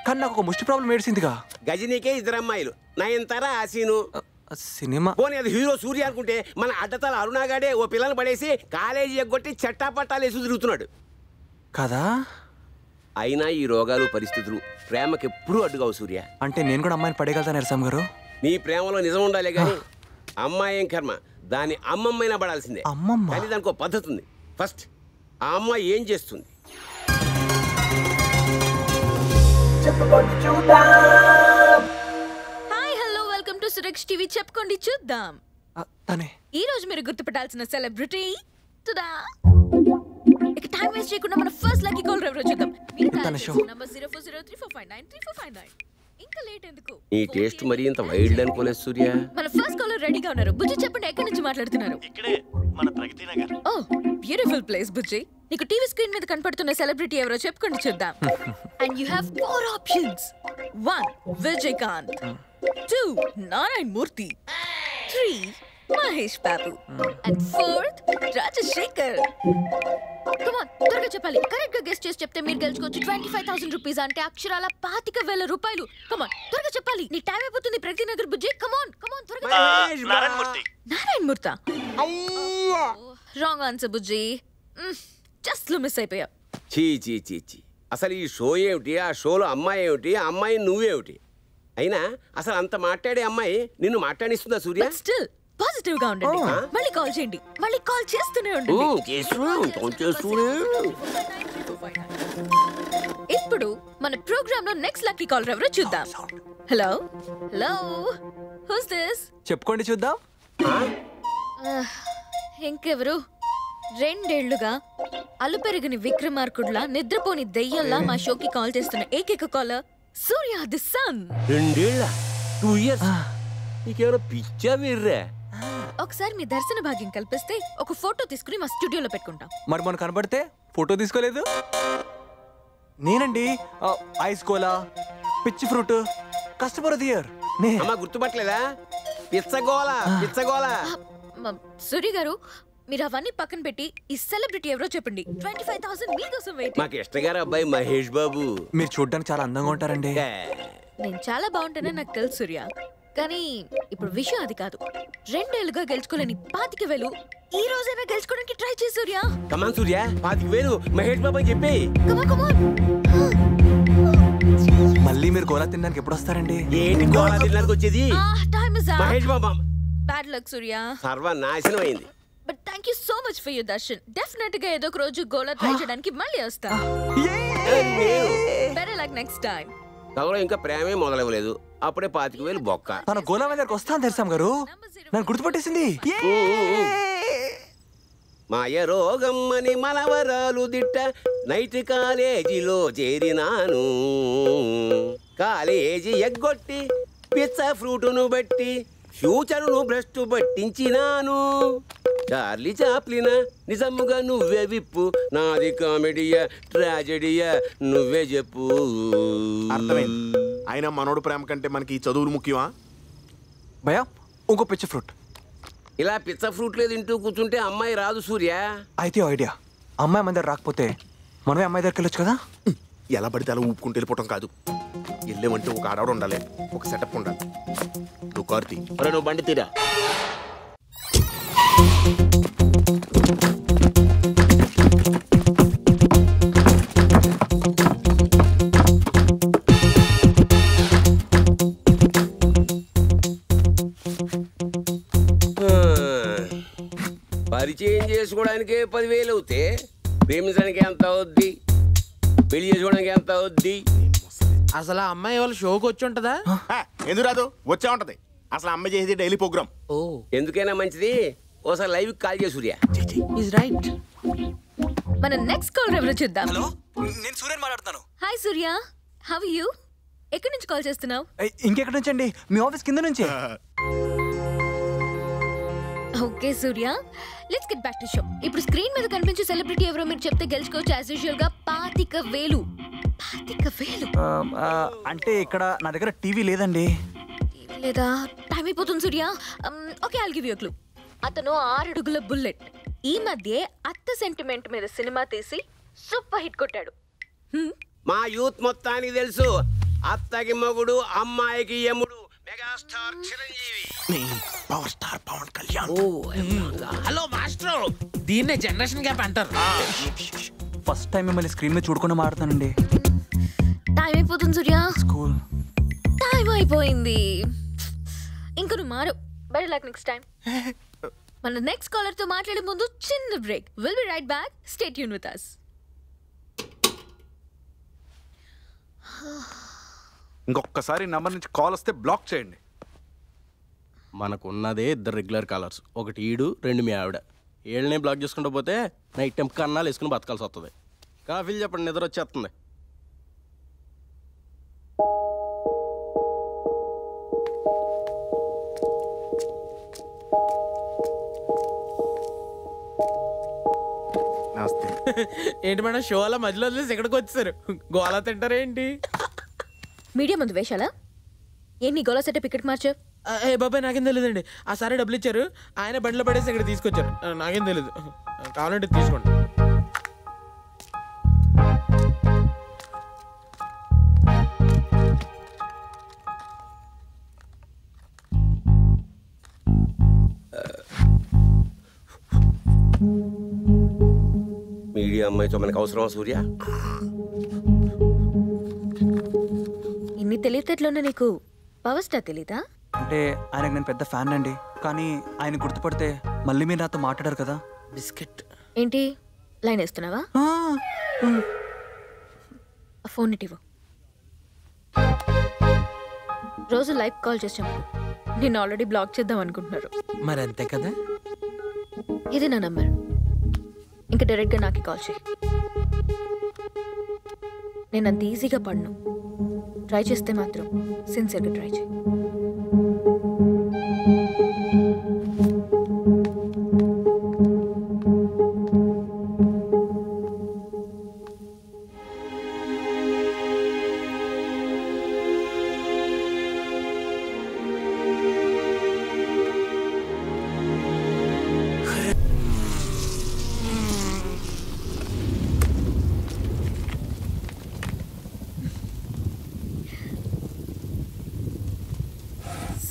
కానీ నాకు ఒక ముష్టి ప్రాబ్లం ఏడిసిందిగా. గజనీకే 2 అమ్మాయిలు, నయనతార ఆసీను. సినిమా పోనీ అది హీరో సూర్య అనుకుంటే, మన అడ్డతల అరుణాగాడే ఓ పిల్లలు పడేసి కాలేజీ ఎగ్గొట్టి చట్టాపట్టాలు వేసి తిరుగుతున్నాడు కదా. అయినా ఈ రోగాలు పరిస్థితులు ప్రేమకి ఎప్పుడూ అడ్డుగావు సూర్య. అంటే నేను కూడా అమ్మాయిని పడేయగలుగుతాను ఎరసాం గారు? నీ ప్రేమలో నిజం ఉండాలి కానీ అమ్మాయి ఏం కర్మ, దాని అమ్మమ్మైనా పడాల్సిందే. కానీ దానికి ఒక పద్ధతి ఉంది. ఫస్ట్ ఆ అమ్మాయి ఏం చేస్తుంది? Hi hello welcome to Suraksha TV చెప్పుకోండి చూద్దాం. ఈ రోజు మీరు గుర్తుపట్టాల్సిన సెలబ్రిటీ తుదా. ఇక టైం వేస్ట్ చేయకుండా మన ఫస్ట్ లక్కీ కాల్ ఎవరో చూద్దాం. నంబర్ 0403459359. ఇంకా లేట్ ఎందుకు? ఈ టేస్ట్ మరి ఇంత వైల్డ్ అనుకోలేదు సూర్య. మన ఫస్ట్ కాలర్ రెడీగా ఉన్నారు. బుజ్జి చెప్పండి, ఎక్కడి నుంచి మాట్లాడుతున్నారు? ఇక్కడే మన ప్రగతి నగర్. ఓ బ్యూటిఫుల్ ప్లేస్ బుజ్జి. నీకు టీవీ స్క్రీన్ మీద కనపడుతున్న సెలబ్రిటీ ఎవరో చెప్పుకోండి చూద్దాం. And you have 4 options. 1 Vijayakanth, 2 Narayana Murthy, 3 Mahesh Babu and 4th Rajasekhar. Come on త్వరగా చెప్పాలి. కరెక్ట్ గా గెస్ చేసి చెప్తే మీరు గెలుచుకోవచ్చు 25,000 రూపీస్, అంటే అక్షరాల 25,000 రూపాయలు. కమ్ ఆన్ త్వరగా చెప్పాలి. నీ టైం అయిపోతుంది ప్రగతి నగర్ బుజ్జి. కమ్ ఆన్ త్వరగా. నారాయణ మూర్తి. నారాయణ మూర్తి. రాంగ్ ఆన్సర్ బుజ్జి. జస్ట్ లో మిస్ అయిపోయా. చీ చీ చీ చీ. అసలు ఈ షో ఏమిటి, ఆ షోలో అమ్మాయి ఏమిటి, ఆ అమ్మాయి నువ్వేమిటి? అయినా అసలు అంత మాట్లాడే అమ్మాయి నిన్ను మాట్లాడిస్తుందా సూర్య? స్టిల్ పాజిటివ్ గా ఉండండి. మళ్ళీ కాల్ చేయండి, మళ్ళీ కాల్ చేస్తూనే ఉండండి. ఇప్పుడు మన ప్రోగ్రామ్ లో నెక్స్ట్ లక్కీ కాలర్ ఎవరో చూద్దాం. Hello hello who's this? చెప్పుకోండి చూద్దాం. ఇంకెవరు? 2 ఏళ్లుగా అలుపెరిగిన విక్రమార్కుడ్లా నిద్రపోని దెయ్యంలా మా షోకి కాల్ చేస్తున్న ఏకైక కాలర్ సూర్య ది సన్. 2 ఏళ్ళ 2 ఇయర్స్. నీకేమైనా పిచ్చా వీర్రా? ఒకసారి మీ దర్శన భాగ్యం కల్పిస్తే ఒక ఫోటో తీసుకుని మా స్టూడియోలో పెట్టుకుంటాం. మరి మన కనబడితే ఫోటో తీసుకోలేదు? నేనండి ఐస్ కోలా పిచ్చి fruit customer of the year. అమ్మా గుర్తుపట్టలేదా? పిచ్చగోలా పిచ్చగోలా. సూర్య గారు మీరు అవన్నీ పక్కన పెట్టి ఈ సెలబ్రిటీ ఎవరో చెప్పండి. 25,000 మీకోసం వెయిట్. మాకు ఇష్టగారు అబ్బాయి మహేష్ బాబు. మీరు చూడడానికి చాలా అందంగా ఉంటారండి. నేను చాలా బాగుంటానని నాకు తెలుసు సూర్య, కానీ ఇప్పుడు విషయం అది కాదు. 2 ఏళ్లుగా గెలుచుకోలేని 25,000 ఈ రోజైనా గెలుచుకోవడానికి ట్రై చేయి సూర్య. కమాన్ సూర్య, 25,000 మహేష్ బాబు అని చెప్పి. మళ్ళీ మీరు గోలా తినడానికి ఎప్పుడు వస్తారండి? ఏంటి గోలా తినడానికి వచ్చేది? Time is up. Mahesh Babu bad luck Surya. సర్వనాశనం అయింది. But thank you so much for your darshan. Definite గా ఏదో ఒక రోజు గోలా ట్రై చేయడానికి మళ్ళీ వస్తా. Better luck next time. తగలో ఇంకా ప్రేమే మొదలవ్వలేదు, అప్పుడే 25,000 బొక్క. తన గోలా దగ్గరకు వస్తాను తెరసాం గారు, నన్ను గుర్తుపట్టేసింది. మాయ రోగమ్మని మనవరాలు దిట్ట నైట్ కాలేజీలో చేరినాను. కాలేజీ ఎగ్గొట్టి పిచ్చ ఫ్రూటును బట్టి ఫ్యూచరును భ్రష్టు పట్టించినాను. చార్లీ చాప్లిన నిజముగా నువ్వే విప్పు, నాది కామెడీయా ట్రాజెడీయా నువ్వే చెప్పు. అర్థమైంది. అయినా మనోడు ప్రేమ కంటే మనకి చదువులు ముఖ్యమా? భయా ఇంకో పిచ్చి ఫ్రూట్. ఇలా పిచ్చ ఫ్రూట్లే తింటూ కూర్చుంటే అమ్మాయి రాదు సూర్య. అయితే ఐడియా, అమ్మాయి మన దగ్గర రాకపోతే మనమే అమ్మాయి దగ్గరికి వెళ్ళొచ్చు కదా. ఎలా పడితే అలా ఊపుకుంటూ వెళ్ళిపోవటం కాదు. వెళ్ళేమంటే ఒక ఆడవాడు ఉండాలి, ఒక సెటప్ ఉండాలి. నువ్వు కార్తీ, అరే నువ్వు బండి తీరా. పరిచయం చేసుకోవడానికే 10,000 అవుతే ప్రేమించడానికి ఎంత అవుద్ది, పెళ్లి చేసుకోవడానికి ఎంత అవుద్ది? అసలు ఆ అమ్మాయి వాళ్ళ షోకి వచ్చి ఉంటదా? ఎందుకు రాదు, వచ్చే ఉంటది. అసలు అమ్మాయి చేసేది డైలీ ప్రోగ్రామ్. ఓ ఎందుకైనా మంచిది ఓసారి లైవ్ కాల్ చేయ సూర్య. Is right. మన నెక్స్ట్ కాల్ ఎవరో చూద్దాం. హలో, నేను సూర్యని మాట్లాడుతాను. Hi Surya, how are you? ఎక్కడి నుంచి కాల్ చేస్తున్నావు? ఇంకెక్కడి నుంచి అండి? మీ ఆఫీస్ కింద నుంచి. Okay Surya, let's get back to show. ఇప్పుడు స్క్రీన్ మీద కనిపించే సెలబ్రిటీ ఎవరో మీరు చెప్తే గెలుచుకోవచ్చు యాజ్ యూజువల్ గా 25,000. 25,000 అంటే ఇక్కడ నా దగ్గర టీవీ లేదండి. లేదా టైం అయిపోతుంది Surya. Okay, I'll give you clue. అతను 6 అడుగుల బుల్లెట్. ఈ మధ్య అత్త సెంటిమెంట్ మీద సినిమా తీసి సూపర్ హిట్ కొట్టాడు. మా యూత్ మొత్తానికి తెలుసు, అత్తకి మొగుడు అమ్మాయికి యముడు megastar Chiranjeevi. Power star Pawan Kalyan. Hello master, దీన్నే జనరేషన్ గ్యాప్ అంటారు. ఫస్ట్ టైం మిమ్మల్ని స్క్రీన్ మీద చూడకుండా మాట్లాడతానండి. టైం అయిపోతుంది సూర్య. స్కూల్ టైం అయిపోయింది. ఇంక నువ్వు మారు. Better luck next time. మన నెక్స్ట్ కాలర్ తో మాట్లాడే ముందు చిన్న break. Will be right back. Stay tune with us. ఇంకొకసారి నంబర్ నుంచి కాల్ వస్తే బ్లాక్ చేయండి. మనకున్నదే 2 రెగ్యులర్ కాలర్స్, ఒకటి ఈడు, 2 మీ ఆవిడ. ఏళ్ళనే బ్లాక్ చేసుకుంటూ పోతే నైట్ టైం కన్నాలు వేసుకుని బతకాల్సి వస్తుంది. కాఫీలు చెప్పండి, నిద్ర వచ్చేస్తుంది. ఏంటి మేడం, షో అలా మధ్యలో వదిలేసి ఎక్కడికి వచ్చారు? గోళా తింటారేంటి? మీడియా ముందు వేషాలా? ఏంటి గోళా సెటప్ ఇక్కడికి మార్చావు? ఏ బాబాయ్, నాకేం తెలియదండి. ఆ సారే డబ్బులు ఇచ్చారు, ఆయన బండ్లో పడేసి ఇక్కడ తీసుకొచ్చారు. నాకేం తెలియదు, కావాలంటే తీసుకోండి. మీడియా అమ్మాయితో మనకు అవసరమా సూర్య? ఇన్ని తెలివితేటలోనే నీకు పవర్ స్టార్ తెలీదా? అంటే ఆయనకు నేను పెద్ద ఫ్యాన్ అండి, కానీ ఆయన గుర్తుపడితే మళ్ళీ మీరు నాతో మాట్లాడారు కదా. బిస్కెట్ ఏంటి లైన్ వేస్తున్నావా? ఆ ఫోన్ ఇటివ్వు. రోజు లైవ్ కాల్ చేసాము, నేను ఆల్రెడీ బ్లాక్ చేద్దాం అనుకుంటున్నారు. మరి అంతే కదా. ఇది నా నంబర్, ఇంకా డైరెక్ట్గా నాకే కాల్ చేయి. నేను అంత ఈజీగా పడను. ట్రై చేస్తే మాత్రం సిన్సియర్గా ట్రై చేయి.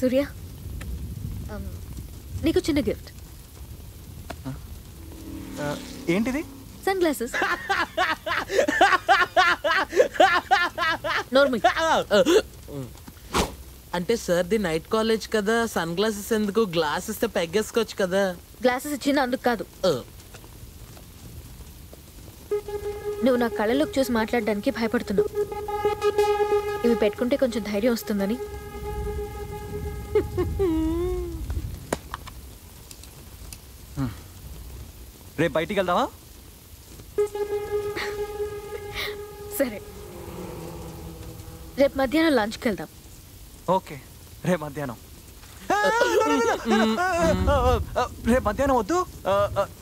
సూర్య, నీకు చిన్న గిఫ్ట్. ఏంటిది? Sunglasses. నార్మల్. అంటే సార్ ది నైట్ కాలేజ్ కదా, సన్ గ్లాసెస్ ఎందుకు? గ్లాస్ ఇస్తే పెగ్గేసుకోవచ్చు కదా. గ్లాసెస్ ఇచ్చింది అందుకు కాదు, నువ్వు నా కళ్ళలోకి చూసి మాట్లాడడానికి భయపడుతున్నావు. ఇవి పెట్టుకుంటే కొంచెం ధైర్యం వస్తుందని. రేపు బయటికి వెళ్దామా? సరే, రేపు మధ్యాహ్నం లంచ్కి వెళ్దాం. ఓకే, రేపు మధ్యాహ్నం. రేపు మధ్యాహ్నం వద్దు,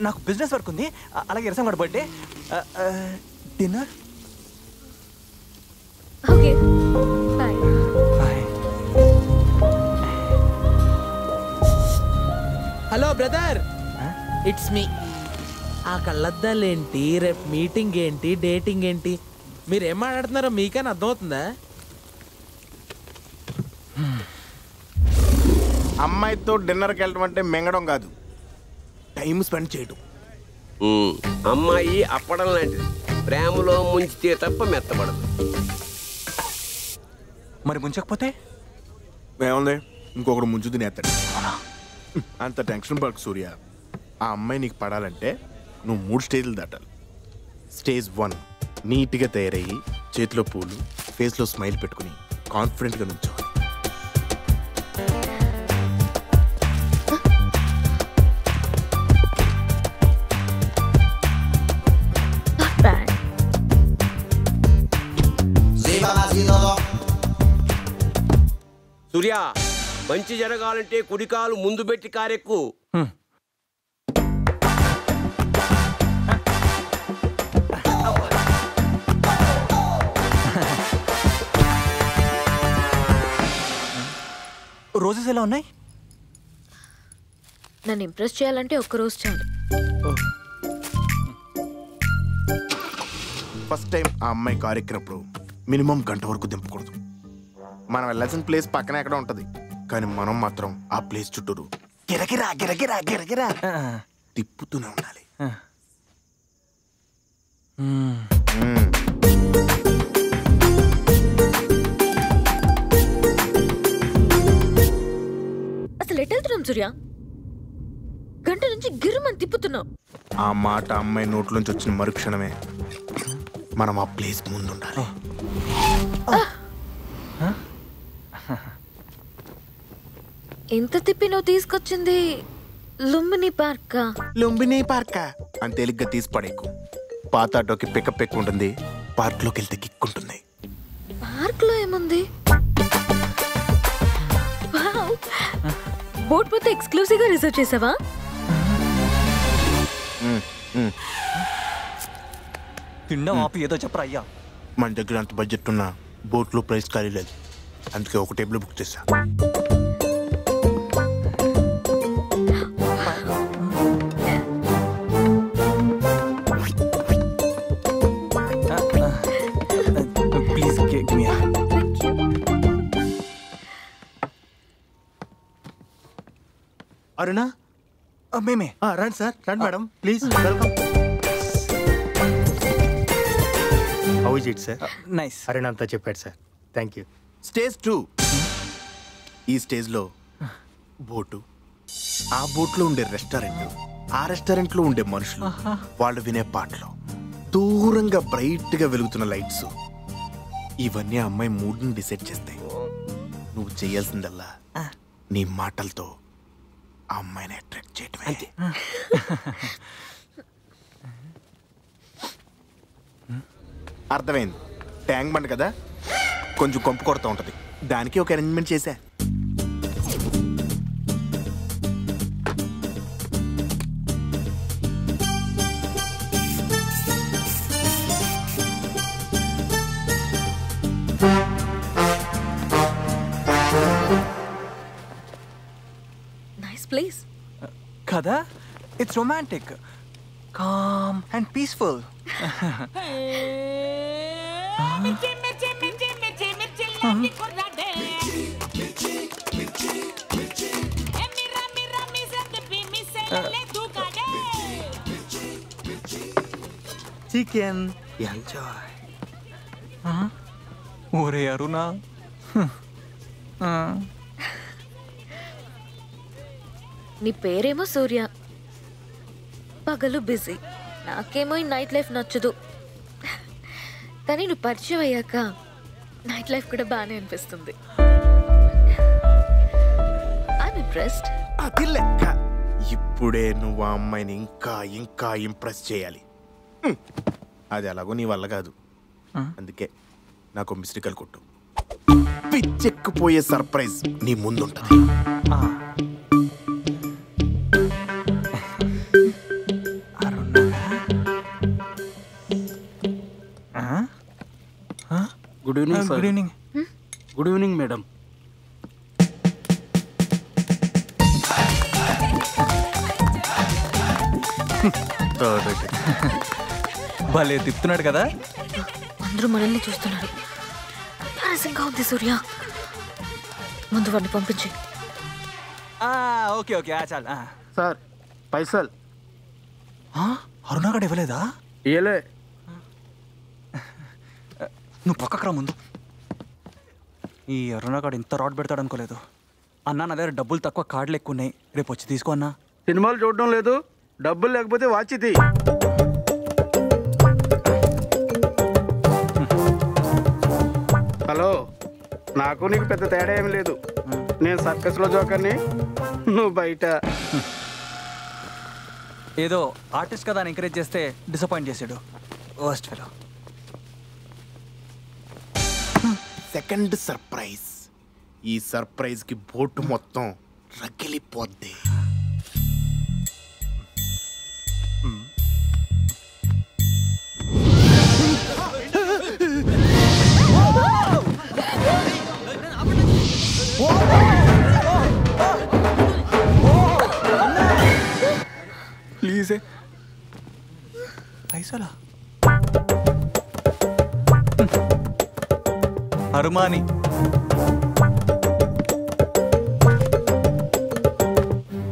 నాకు బిజినెస్ వర్క్ ఉంది. అలాగే ఇరసం కూడా birthday, dinner. Okay, bye. Hello brother, it's me. ఆ కళ్ళద్దాలేంటి, రేపు మీటింగ్ ఏంటి, డేటింగ్ ఏంటి, మీరు ఏం మాట్లాడుతున్నారో మీకైనా అర్థమవుతుందా? అమ్మాయితో డిన్నర్కి వెళ్ళడం అంటే మెంగడం కాదు, టైం స్పెండ్ చేయడం. అమ్మాయి అప్పడం లాంటిది, ప్రేమలో ముంచితే తప్ప మెత్తపడదు. మరి ముంచకపోతే ఏముంది, ఇంకొకడు ముంచు తినేస్తాడు. అంత టెన్షన్ పడకు సూర్య. ఆ అమ్మాయి నీకు పడాలంటే నువ్వు 3 స్టేజ్లు దాటాలి. స్టేజ్ 1, నీట్గా తయారయ్యి చేతిలో పూలు, ఫేస్లో స్మైల్ పెట్టుకుని కాన్ఫిడెంట్గా నుంచోవాలి. సూర్య, మంచి జరగాలంటే కుడికాలు ముందు పెట్టి కారెక్కు. రోజెస్ ఎలా ఉన్నాయి? నన్ను ఇంప్రెస్ చేయాలంటే ఒక్కరోజు చాలు. ఫస్ట్ టైం ఆ అమ్మాయి కారు ఎక్కినప్పుడు మినిమం గంట వరకు దింపకూడదు. మనం వెళ్ళాల్సిన ప్లేస్ పక్కన ఎక్కడ ఉంటది, కానీ మనం మాత్రం ఆ ప్లేస్ చుట్టూరు గిరగిరా గిరగిరా గిరగిరా తిప్పుతూనే ఉండాలి. అసలు ఎటు వెళ్తున్నాం సూర్య? గంట నుంచి గిర్రమని తిప్పుతున్నావు. ఆ మాట అమ్మాయి నోట్లోంచి వచ్చిన మరుక్షణమే మనం ఆ ప్లేస్ ముందు ఉండాలి. ఎంత తిప్పి నువ్వు తీసుకొచ్చింది లుంబిని పార్కా? లుంబిని పార్కా అని తేలిగ్గా తీసి పడేకు. పాత ఆటోకి పికప్ ఎక్కువ ఉంటుంది, పార్క్లోకి వెళ్తే కిక్కుంటుంది. పార్క్ లో ఏముంది? బోట్ పోతే ఎక్స్క్లూసివ్ గా రిజర్వ్ చేసావా? తిండం ఆపి ఏదో చెప్పరా అయ్యా. మన దగ్గర అంత బడ్జెట్ ఉన్నా బోట్లో ప్రైస్ ఖాళీ లేదు, అందుకే ఒక టేబుల్ బుక్ చేశా. అరుణా మేమే రండి సార్, రండి madam, please welcome. How is it sir? Nice. Arun అంతా చెప్పాడు సార్, థ్యాంక్ యూ. స్టేజ్ 2. ఈ స్టేజ్లో బోటు, ఆ బోట్లో ఉండే రెస్టారెంట్, ఆ రెస్టారెంట్లో ఉండే మనుషులు, వాళ్ళు వినే పాటలు, దూరంగా బ్రైట్గా వెలుగుతున్న లైట్స్, ఇవన్నీ ఆ అమ్మాయి మూడ్ని డిసైడ్ చేస్తాయి. నువ్వు చేయాల్సిందల్లా నీ మాటలతో ఆ అమ్మాయిని అట్రాక్ట్ చేయటమే. అర్థమైంది. ట్యాంక్ బండ్ కదా, కొంచెం కొంపు కొడతా ఉంటది, దానికి ఒక అరేంజ్మెంట్ చేశా. నైస్ ప్లేస్ కదా. It's romantic, calm and peaceful. Chicken enjoy. ఒరే అరుణా, నీ పేరేమో సూర్య, పగలు బిజీ. నాకేమో ఈ నైట్ లైఫ్ నచ్చదు. కానీ నువ్వు పరిచయం అయ్యాక నైట్ లైఫ్ కూడా బాగానే అనిపిస్తుంది. I'm impressed. అది లెక్క. ఇప్పుడే నువ్వు ఆ అమ్మాయిని ఇంకా ఇంకా ఇంప్రెస్ చేయాలి. అది ఎలాగో నీ వల్ల కాదు, అందుకే నాకు మిస్టేకల్ కొట్టు. పిచ్చెక్కుపోయే సర్ప్రైజ్ నీ ముందుంటది. Good evening sir. Good evening. Good evening madam. భలే తిప్పుతున్నాడు కదా. అందరూ మనల్ని చూస్తున్నారు. ఎంబారసింగ్గా ఉంది సూర్య. ముందు వాడిని పంపించి. ఓకే ఓకే చాలు. సార్ పైసల్ అరుణాగడ్ ఇవ్వలేదా? ఇయ్యలే. నువ్వు పక్కకు రా ముందు. ఈ అరుణాగడ్ ఇంత రాడ్ పెడతాడు అనుకోలేదు. అన్నా నా దగ్గర డబ్బులు తక్కువ, కార్డులు ఎక్కువ ఉన్నాయి, రేపు వచ్చి తీసుకో అన్నా. సినిమాలు చూడడం లేదు, డబ్బులు లేకపోతే వాచిది. హలో, నాకు నీకు పెద్ద తేడా ఏమి లేదు. నేను సర్కస్లో జోకర్ని, నువ్వు బయట. ఏదో ఆర్టిస్ట్ కదా అని ఎంకరేజ్ చేస్తే డిసప్పాయింట్ చేసాడు. Worst fellow. Second surprise. ఈ సర్ప్రైజ్ కి బోటు మొత్తం రగిలిపోద్ది. ప్లీజ్ పైసలా అరుమాని.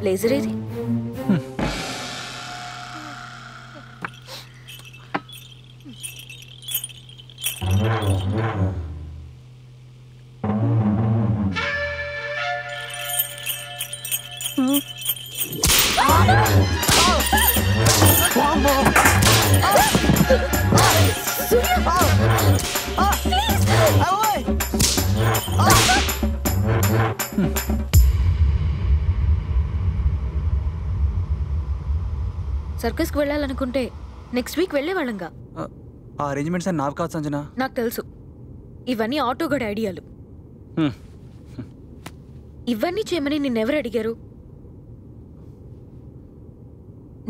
లేజర్ ఏది? సర్కస్కి వెళ్ళాలనుకుంటే నెక్స్ట్ వీక్ వెళ్ళేవాళ్ళంగా. ఆ అరేంజ్మెంట్స్ అని నావి కాదు సంజన. నాకు తెలుసు, ఇవన్నీ ఆటోగడ్ ఐడియాలు. ఇవన్నీ చేయమని నిన్నెవరు అడిగారు?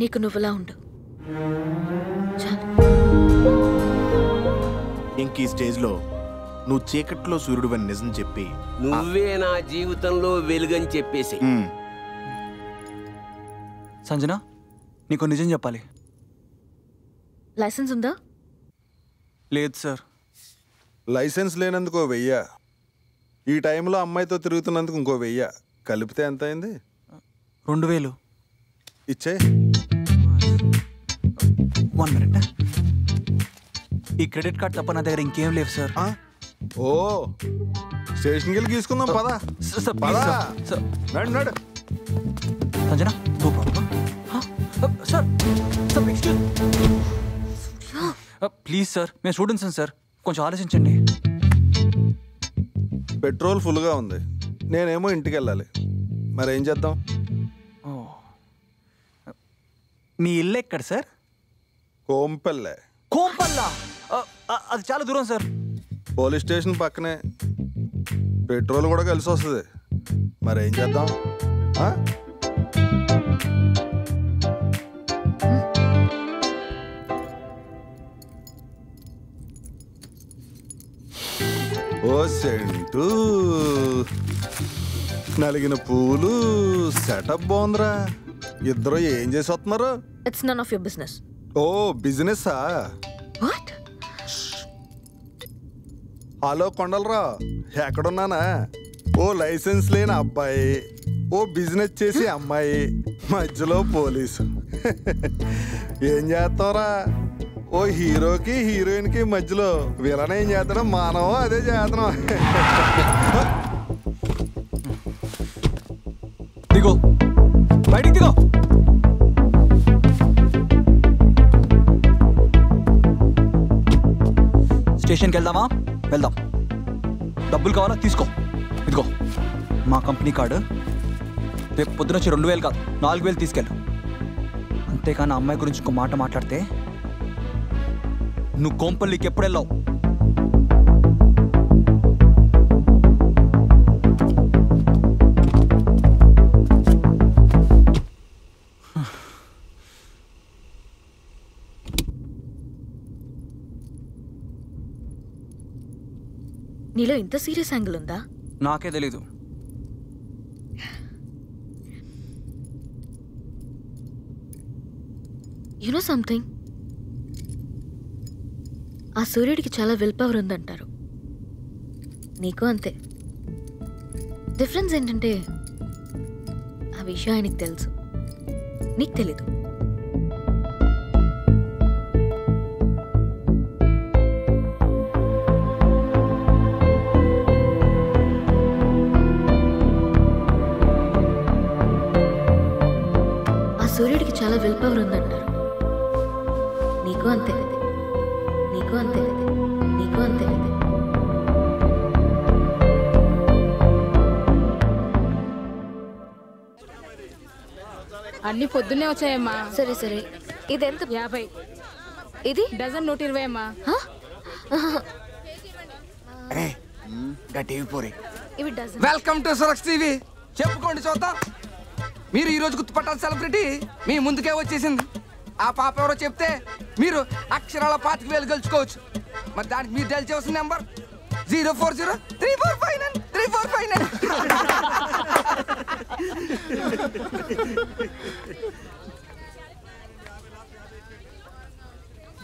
నీకు నువ్వులా ఉండు. ఇంక ఈ స్టేజ్లో నువ్వు చీకట్లో సూర్యుడు అని నిజం చెప్పి నువ్వే నా జీవితంలో వెలుగని చెప్పేసి. సంజన, నీకు నిజం చెప్పాలి. లైసెన్స్ ఉందా? లేదు సార్. లైసెన్స్ లేనందుకు 1000, ఈ టైంలో అమ్మాయితో తిరుగుతున్నందుకు ఇంకో 1000, కలిపితే ఎంత అయింది? 2000. ఇచ్చే. 1 minute. ఈ క్రెడిట్ కార్డ్ తప్ప నా దగ్గర ఇంకేం లేవు సార్. ఓ, స్టేషన్కి వెళ్ళి తీసుకుందాం పదా. నడు. Sanjana, no problem. Sir please sir, మేము స్టూడెంట్స్ సార్, కొంచెం ఆలోచించండి. పెట్రోల్ ఫుల్గా ఉంది, నేనేమో ఇంటికి వెళ్ళాలి, మరేం చేద్దాం? మీ ఇల్లు ఎక్కడ సార్? కోంపల్లె. కోంపల్లా? అది చాలా దూరం సార్. పోలీస్ స్టేషన్ పక్కనే, పెట్రోల్ కూడా కలిసి వస్తుంది, మరేం చేద్దాం? ఓ సెంటు, నలిగిన పూలు, సెటప్ బాగుందిరా. ఇద్దరు ఏం చేసి వస్తున్నారు? It's none of your business. ఓ, బిజినెస్సా? వాట్? హలో కొండలరా, ఎక్కడున్నానా? ఓ లైసెన్స్ లేని అబ్బాయి, ఓ బిజినెస్ చేసే అమ్మాయి, మధ్యలో పోలీసు. ఏం చేస్తావురా? ఓ హీరోకి హీరోయిన్కి మధ్యలో విలన్ ఏం చేస్తాడో మానవ అదే చేస్తున్నాం. దిగో, బయటికి దిగో. స్టేషన్కి వెళ్దామా? వెళ్దాం. డబ్బులు కావాలా? తీసుకో, ఇదిగో మా కంపెనీ కార్డు. రేపు పొద్దున వచ్చి 2000 కాదు 4000 తీసుకెళ్ళు. అంతేకాని అమ్మాయి గురించి ఇంకో మాట మాట్లాడితే నువ్వు కోంపల్లికి ఎప్పుడు వెళ్ళావు? నీలో ఇంత సీరియస్ యాంగిల్ ఉందా? నాకే తెలీదు. యు నో సంథింగ్, ఆ సూర్యుడికి చాలా విల్ పవర్ ఉందంటారు. నీకు అంతే. డిఫరెన్స్ ఏంటంటే ఆ విషయం ఆయనకి తెలుసు, నీకు తెలీదు. సూర్యుడికి చాలా విల్ పవర్ ఉందంటారు. నీకు అంతే, నీకు అంతే, నీకు అంతే. అన్ని పొద్దున్నే వచ్చాయమ్మా. సరే సరే, ఇది ఎంత? 50. ఇది డజన్ 120 అమ్మా. ఇవి dozen. Welcome to Suraksha TV. చెప్పుకోండి చూద్దాం. మీరు ఈ రోజు గుర్తుపట్టాలి సెలబ్రిటీ మీ ముందుకే వచ్చేసింది. ఆ పాప ఎవరో చెప్తే మీరు అక్షరాల 25,000 గెలుచుకోవచ్చు. మరి దానికి మీరు డైల్ చేయాల్సిన నెంబర్ 04034593459.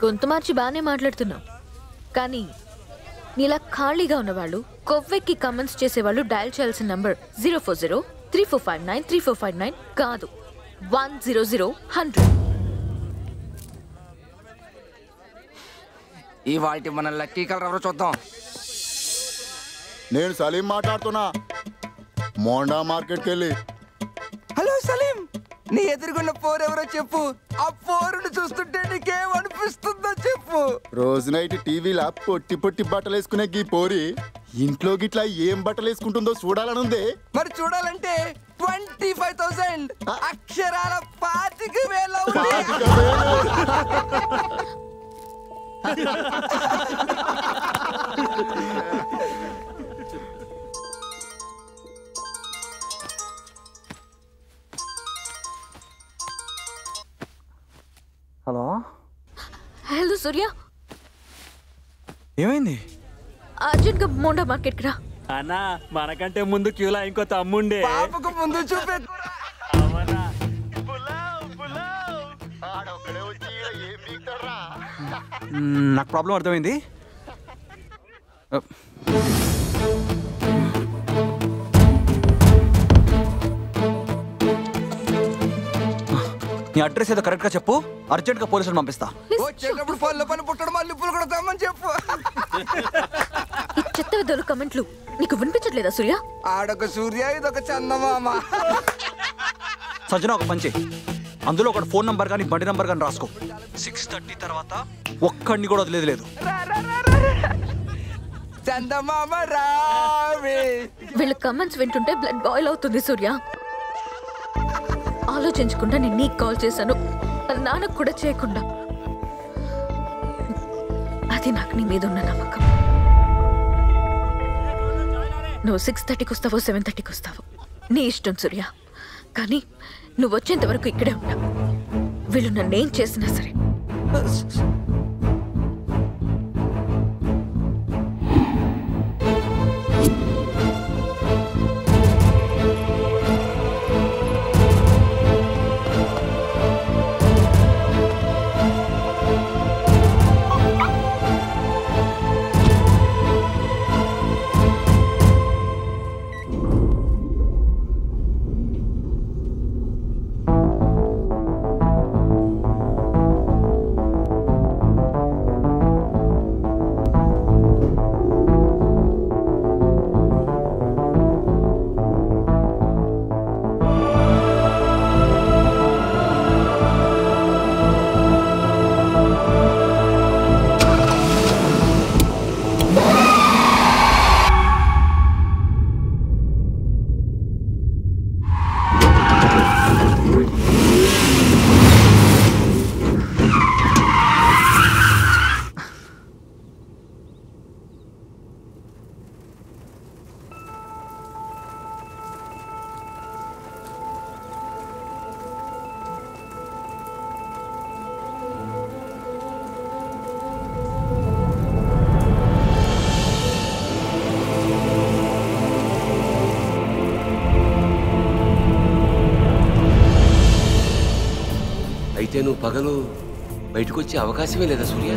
గొంతు మార్చి బాగానే మాట్లాడుతున్నావు, కానీ నీలా ఖాళీగా ఉన్నవాళ్ళు, కొవ్వెక్కి కమెంట్స్ చేసేవాళ్ళు డయల్ చేయాల్సిన నంబర్ 04034593459 కాదు, 100. ఇవాళ మన లక్కీ కలర్ ఎవరో చూద్దాం. నేను సలీం మాట్లాడుతున్నా, మోండా మార్కెట్కి వెళ్ళి. హలో సలీం, నీ ఎదురుగున్న పోరెవరో చెప్పు. ఆ పోరును చూస్తుంటే నీకేమనిపిస్తుందో చెప్పు. రోజు నైట్ టీవీలో పొట్టి పొట్టి బట్టలు వేసుకునే గీ పోరి ఇంట్లో గిట్లా ఏం బట్టలు వేసుకుంటుందో చూడాలనుంది. మరి చూడాలంటే 25,000 అక్షరాల 25,000 హలో హలో సూర్య, ఏమైంది? అర్జెంట్ గా మోండా మార్కెట్ కి రా. అన్నా మనకంటే ముందు క్యూలా ఇంకో తమ్ముండే. పాపకు ముందు చూపే. నాకు ప్రాబ్లం అర్థమైంది. నీ అడ్రస్ ఏదో కరెక్ట్ గా చెప్పు, అర్జెంట్ గా పోలీసులు పంపిస్తా. వచ్చేటప్పుడు పళ్ళు పని పుట్టడం మళ్ళీ పులు కూడా తెమ్మని చెప్పు. ఈ చెత్త విధాలు కమెంట్లు నీకు వినిపించట్లేదా సూర్య? ఆడొక సూర్య, ఇదొక చందమామ. సంజన ఒక పంచి, అందులో ఒక ఫోన్ నంబర్ కానీ బండి నంబర్ కానీ రాసుకో. 6:30 తర్వాత ఒక్కడిని కూడా వదిలేదు లేదు. చందమామ రావే. వీళ్ళ కమెంట్స్ వింటుంటే బ్లడ్ బాయిల్ అవుతుంది సూర్య. ఆలోచించకుండా నేను నీకు కాల్ చేశాను, నాన్నకు కూడా చేయకుండా. అది నాకు నీ మీద ఉన్న నమ్మకం. నువ్వు 6:30కి వస్తావో 7:30కి వస్తావో నీ ఇష్టం సూర్య, కానీ నువ్వు వచ్చేంత వరకు ఇక్కడే ఉన్నా. వీళ్ళు నన్నేం చేసినా సరే. అయితే నువ్వు పగలు బయటకు వచ్చే అవకాశమే లేదా సూర్య?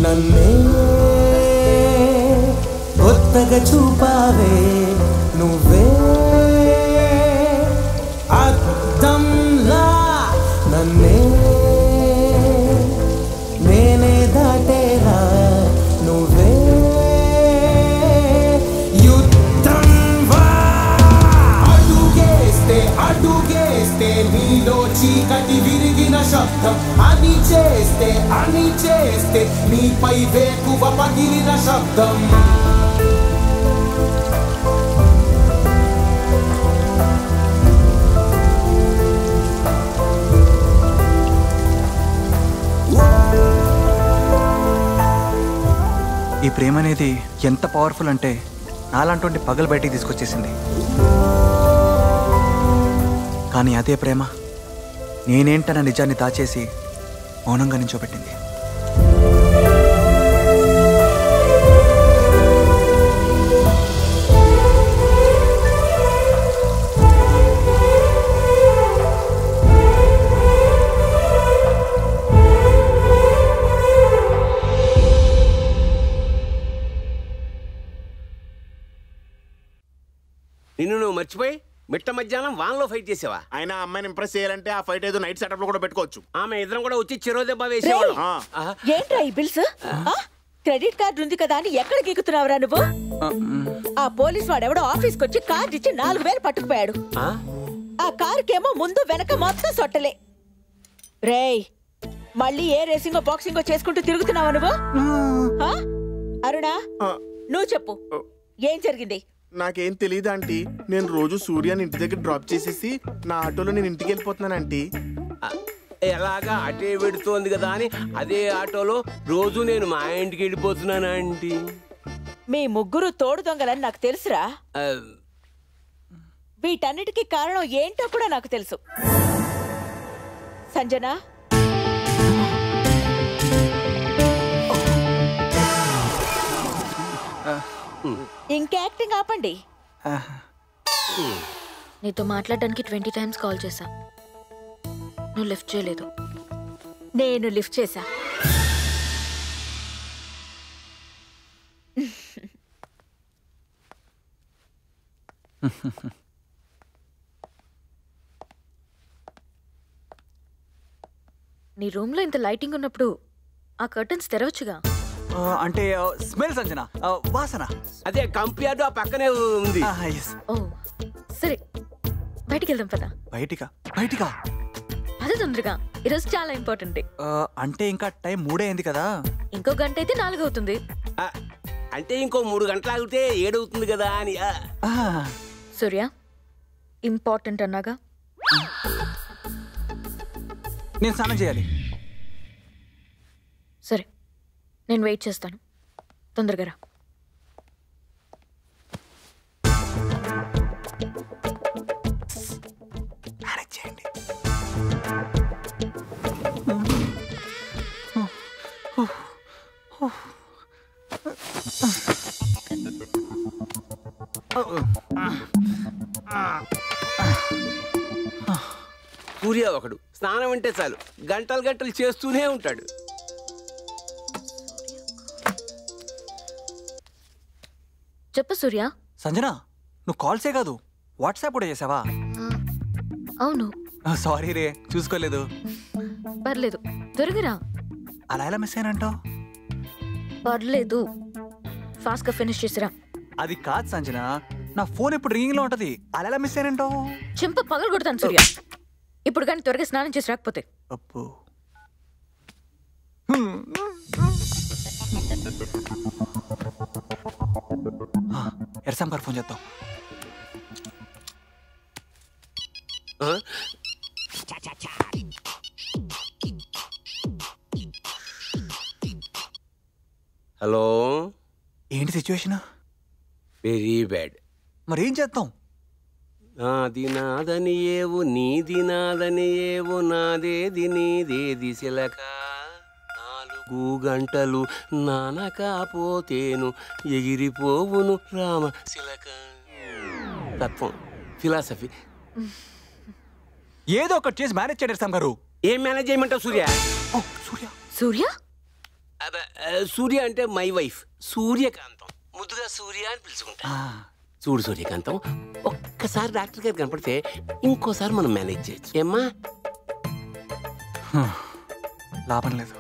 నన్నే కొత్తగా చూపావే నువ్వే అద్దంలా నన్నే నేనే దాటేలా నువ్వే యుద్ధం వా అడుగేస్తే అడుగేస్తే నీలో చీకటి విరిగిన శబ్దం అని చేస్తే నీపై వేకువ పగిలిన శబ్దం ఈ ప్రేమ అనేది ఎంత పవర్ఫుల్ అంటే నాలాంటి పగలు బయటికి తీసుకొచ్చేసింది. కానీ అదే ప్రేమ నేనేంటన్న నిజాన్ని దాచేసి మౌనంగా నించోబెట్టింది. నిన్ను నువ్వు మర్చిపోయి మిట్ట మధ్యాహ్నం వాన్లో ఫైట్ చేసావా? ఆయన అమ్మాయిని ఇంప్రెస్ చేయాలంటే ఆ ఫైట్ ఏదో నైట్ సెటప్ లో కూడా పెట్టుకోవచ్చు. ఆమె ఇద్దరం కూడా వచ్చి చెరో దెబ్బ వేసేవాళ్ళం. ఏంట్రా ఈ బిల్స్? క్రెడిట్ కార్డు ఉంది కదా అని ఎక్కడ గీకుతున్నావురా నువ్వు? ఆ పోలీస్ వాడెవడో ఆఫీస్కి వచ్చి కార్డు ఇచ్చి 4000 పట్టుకుపోయాడు. ఆ కారుకేమో ముందు వెనక మొత్తం సొట్టలే. రేయ్, మళ్ళీ ఏ రేసింగో బాక్సింగో చేసుకుంటూ తిరుగుతున్నావా నువ్వు? అరుణా, నువ్వు చెప్పు, ఏం జరిగింది? నాకేం తెలియదు ఆంటీ. నేను రోజు సూర్యాని ఇంటి దగ్గర డ్రాప్ చేసేసి నా ఆటోలో నేను ఇంటికి వెళ్ళిపోతున్నాను ఆంటీ. ఎలాగా అటే పెడుతోంది కదా అని అదే ఆటోలో రోజు నేను మా ఇంటికి వెళ్ళిపోతున్నాను ఆంటీ. మీ ముగ్గురు తోడు దొంగలని నాకు తెలుసురా. వీటన్నిటికీ కారణం ఏంటో కూడా నాకు తెలుసు. సంజనా, ఇంకా యాక్టింగ్ ఆపండి. నీతో మాట్లాడడానికి 20 times కాల్ చేశా, నువ్వు లిఫ్ట్ చేయలేదు. నేను లిఫ్ట్ చేశా. నీ రూమ్ లో ఇంత లైటింగ్ ఉన్నప్పుడు ఆ కర్టన్స్ తెరవచ్చుగా. అంటే స్మెల్ సంజన, వాసన. అదే కంప్యూటర్ ఆ పక్కనే ఉంది. ఓ సరే, బయటికి వెళ్దాం పద. బయటికా? పద తొందరగా, ఈరోజు చాలా ఇంపార్టెంట్. అంటే ఇంకా టైం 3 అయింది కదా. ఇంకో గంట అయితే 4 అవుతుంది. అంటే ఇంకో 3 గంటలు ఆగితే 7 అవుతుంది కదా అని. సూర్య, ఇంపార్టెంట్ అన్నాగా. నేను స్నానం చేయాలి. సరే, నేను వెయిట్ చేస్తాను. తొందరగా రా. సూర్య ఒకడు స్నానం అంటే చాలు గంటలు గంటలు చేస్తూనే ఉంటాడు. చెప్పు సూర్య. సంజన, నువ్వు కాల్సే కాదు వాట్సాప్ కూడా చేసావా? అవును. సారీ రే, చూసుకోలేదు. పర్లేదు, త్వరగా. అలా ఎలా మిస్ అయినంటావు? పర్లేదు, ఫాస్ట్ గా ఫినిష్ చేసిరా. అది కాదు సంజన, నా ఫోన్ ఇప్పుడు రింగింగ్ లో ఉంటది. అలా ఎలా మిస్ అయినంటావు? చెంప పగలు కొడతాను సూర్య. ఇప్పుడు కానీ త్వరగా స్నానం చేసి రాకపోతే. అప్పు ఎర్సంపర్ ఫోన్ చేద్దాం. హలో, ఏంటి సిచ్యువేషన్? Very bad. మరేం చేద్దాం? నాది నాదని ఏవు, నీది నాదని ఏవు, నాదేది నీదేది సిలక. 4 గంటలు నానకపోతేను ఎగిరిపోవును రామ సిలక. తత్వం, ఫిలాసఫీ. ఏదో ఒకటి చేసి మేనేజ్ చేయడం గారు. ఏం మేనేజ్ చేయమంటావు సూర్య? సూర్య సూర్య సూర్య అంటే మై వైఫ్ సూర్యకాంతం. ముద్దుగా సూర్య అని పిలుచుకుంటా. చూడు సూర్యకాంతం, ఒక్కసారి డాక్టర్ గారు కనపడితే ఇంకోసారి మనం మేనేజ్ చేయొచ్చు. ఏమ్మా? లాభం లేదు,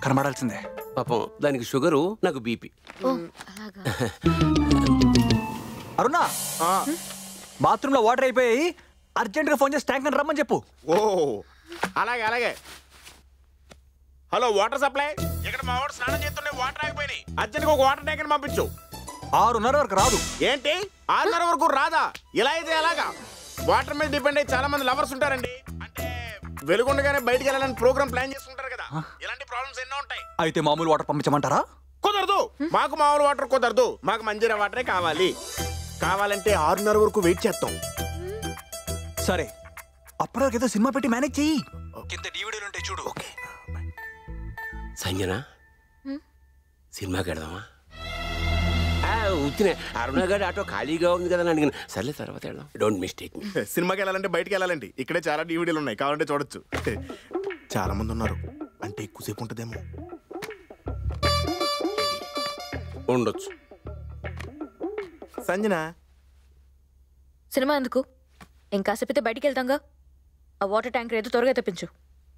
కనబడాల్సిందే. పాపం దానికి షుగరు, నాకు బీపీ. అరుణా, బాత్రూమ్ లో వాటర్ అయిపోయి అర్జెంట్ గా ఫోన్ చేసి ట్యాంక్ రమ్మని చెప్పు. ఓ అలాగే అలాగే. Hello, water supply. ఇక్కడ మా వాడు స్నానం చేస్తుండే వాటర్ ఆగిపోయినాయి. అర్జెంట్గా ఒక వాటర్ ట్యాంక్ పంపించు. 6:30 వరకు రాదు. ఏంటి 6:30 వరకు రాదా? ఇలా అయితే ఎలాగా? వాటర్ మీద డిపెండ్ అయ్యి చాలా మంది లవర్స్ ఉంటారండి. అంటే వెలుగుండగానే బయటికి వెళ్ళాలని ప్రోగ్రామ్ ప్లాన్ చేసుకుంటారు కదా. ఇలాంటి ప్రాబ్లమ్స్ ఎన్నో ఉంటాయి. అయితే మామూలు వాటర్ పంపించమంటారా? కుదరదు, మాకు మామూలు వాటర్ కుదరదు. మాకు మంజీరా వాటరే కావాలి. కావాలంటే 6:30 వరకు వెయిట్ చేస్తాం. సరే, అప్పటివరకు ఏదో సినిమా పెట్టి మేనేజ్ చెయ్యి. కింద డివిడీలు ఉంటాయి చూడు. ఓకే సంజన, సినిమాకి వెళ్దామా? ఉత్తినే అరుణగాడి ఆటో ఖాళీగా ఉంది కదా అని అడిగిన. సర్లే, తర్వాత వెళ్దాం. డోంట్ మిస్టేక్ మీ. సినిమాకి వెళ్ళాలంటే బయటికి వెళ్ళాలండి. ఇక్కడే చాలా డివిడీలు ఉన్నాయి, కావాలంటే చూడొచ్చు. చాలా మంది ఉన్నారు అంటే ఎక్కువసేపు ఉంటుందేమో. ఉండొచ్చు. సంజన, సినిమా ఎందుకు? ఇంకాసేపు బయటికి వెళ్తాంగా. ఆ వాటర్ ట్యాంకర్ ఏదో త్వరగా తెప్పించు.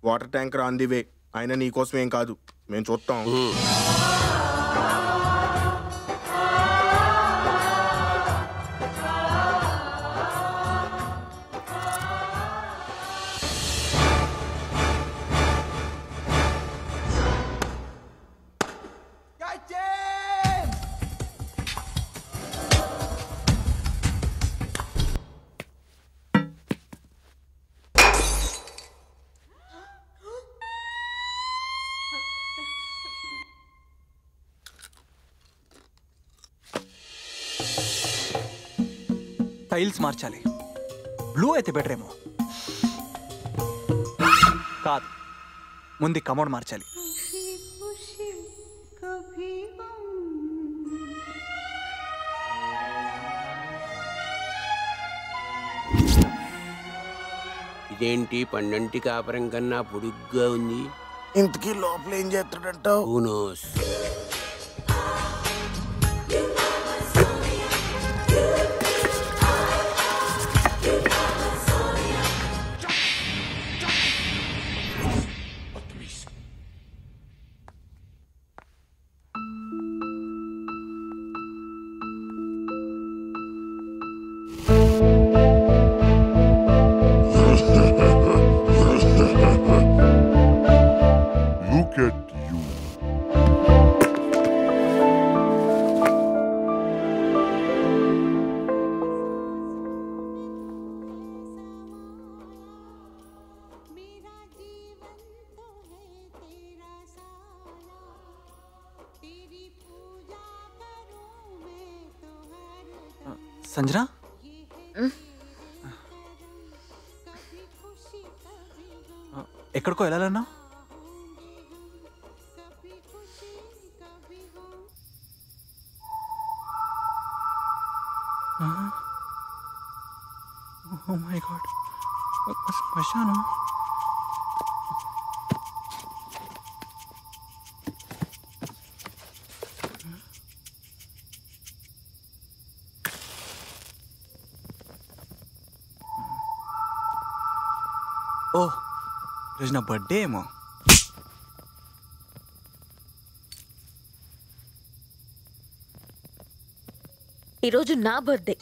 Water tanker on the way. అయినా నీకోసం ఏం కాదు, మేము చూస్తాం. టైల్స్ మార్చాలి. బ్లూ అయితే బెటర్ ఏమో. కాదు, ముందు కమోడ్ మార్చాలి. ఇదేంటి పండంటి కాపురం కన్నా పొడుగ్గా ఉంది? ఇంతకీ లోపల ఏం చేస్తాడంటావు? Who knows? Look at you. Sanjana ఎక్కడికో వెళ్ళాలన్నా? Oh my God. వచ్చాను. ఓ ఈరోజు నా బర్త్డే ఏమో. ఈరోజు నా బర్త్డే.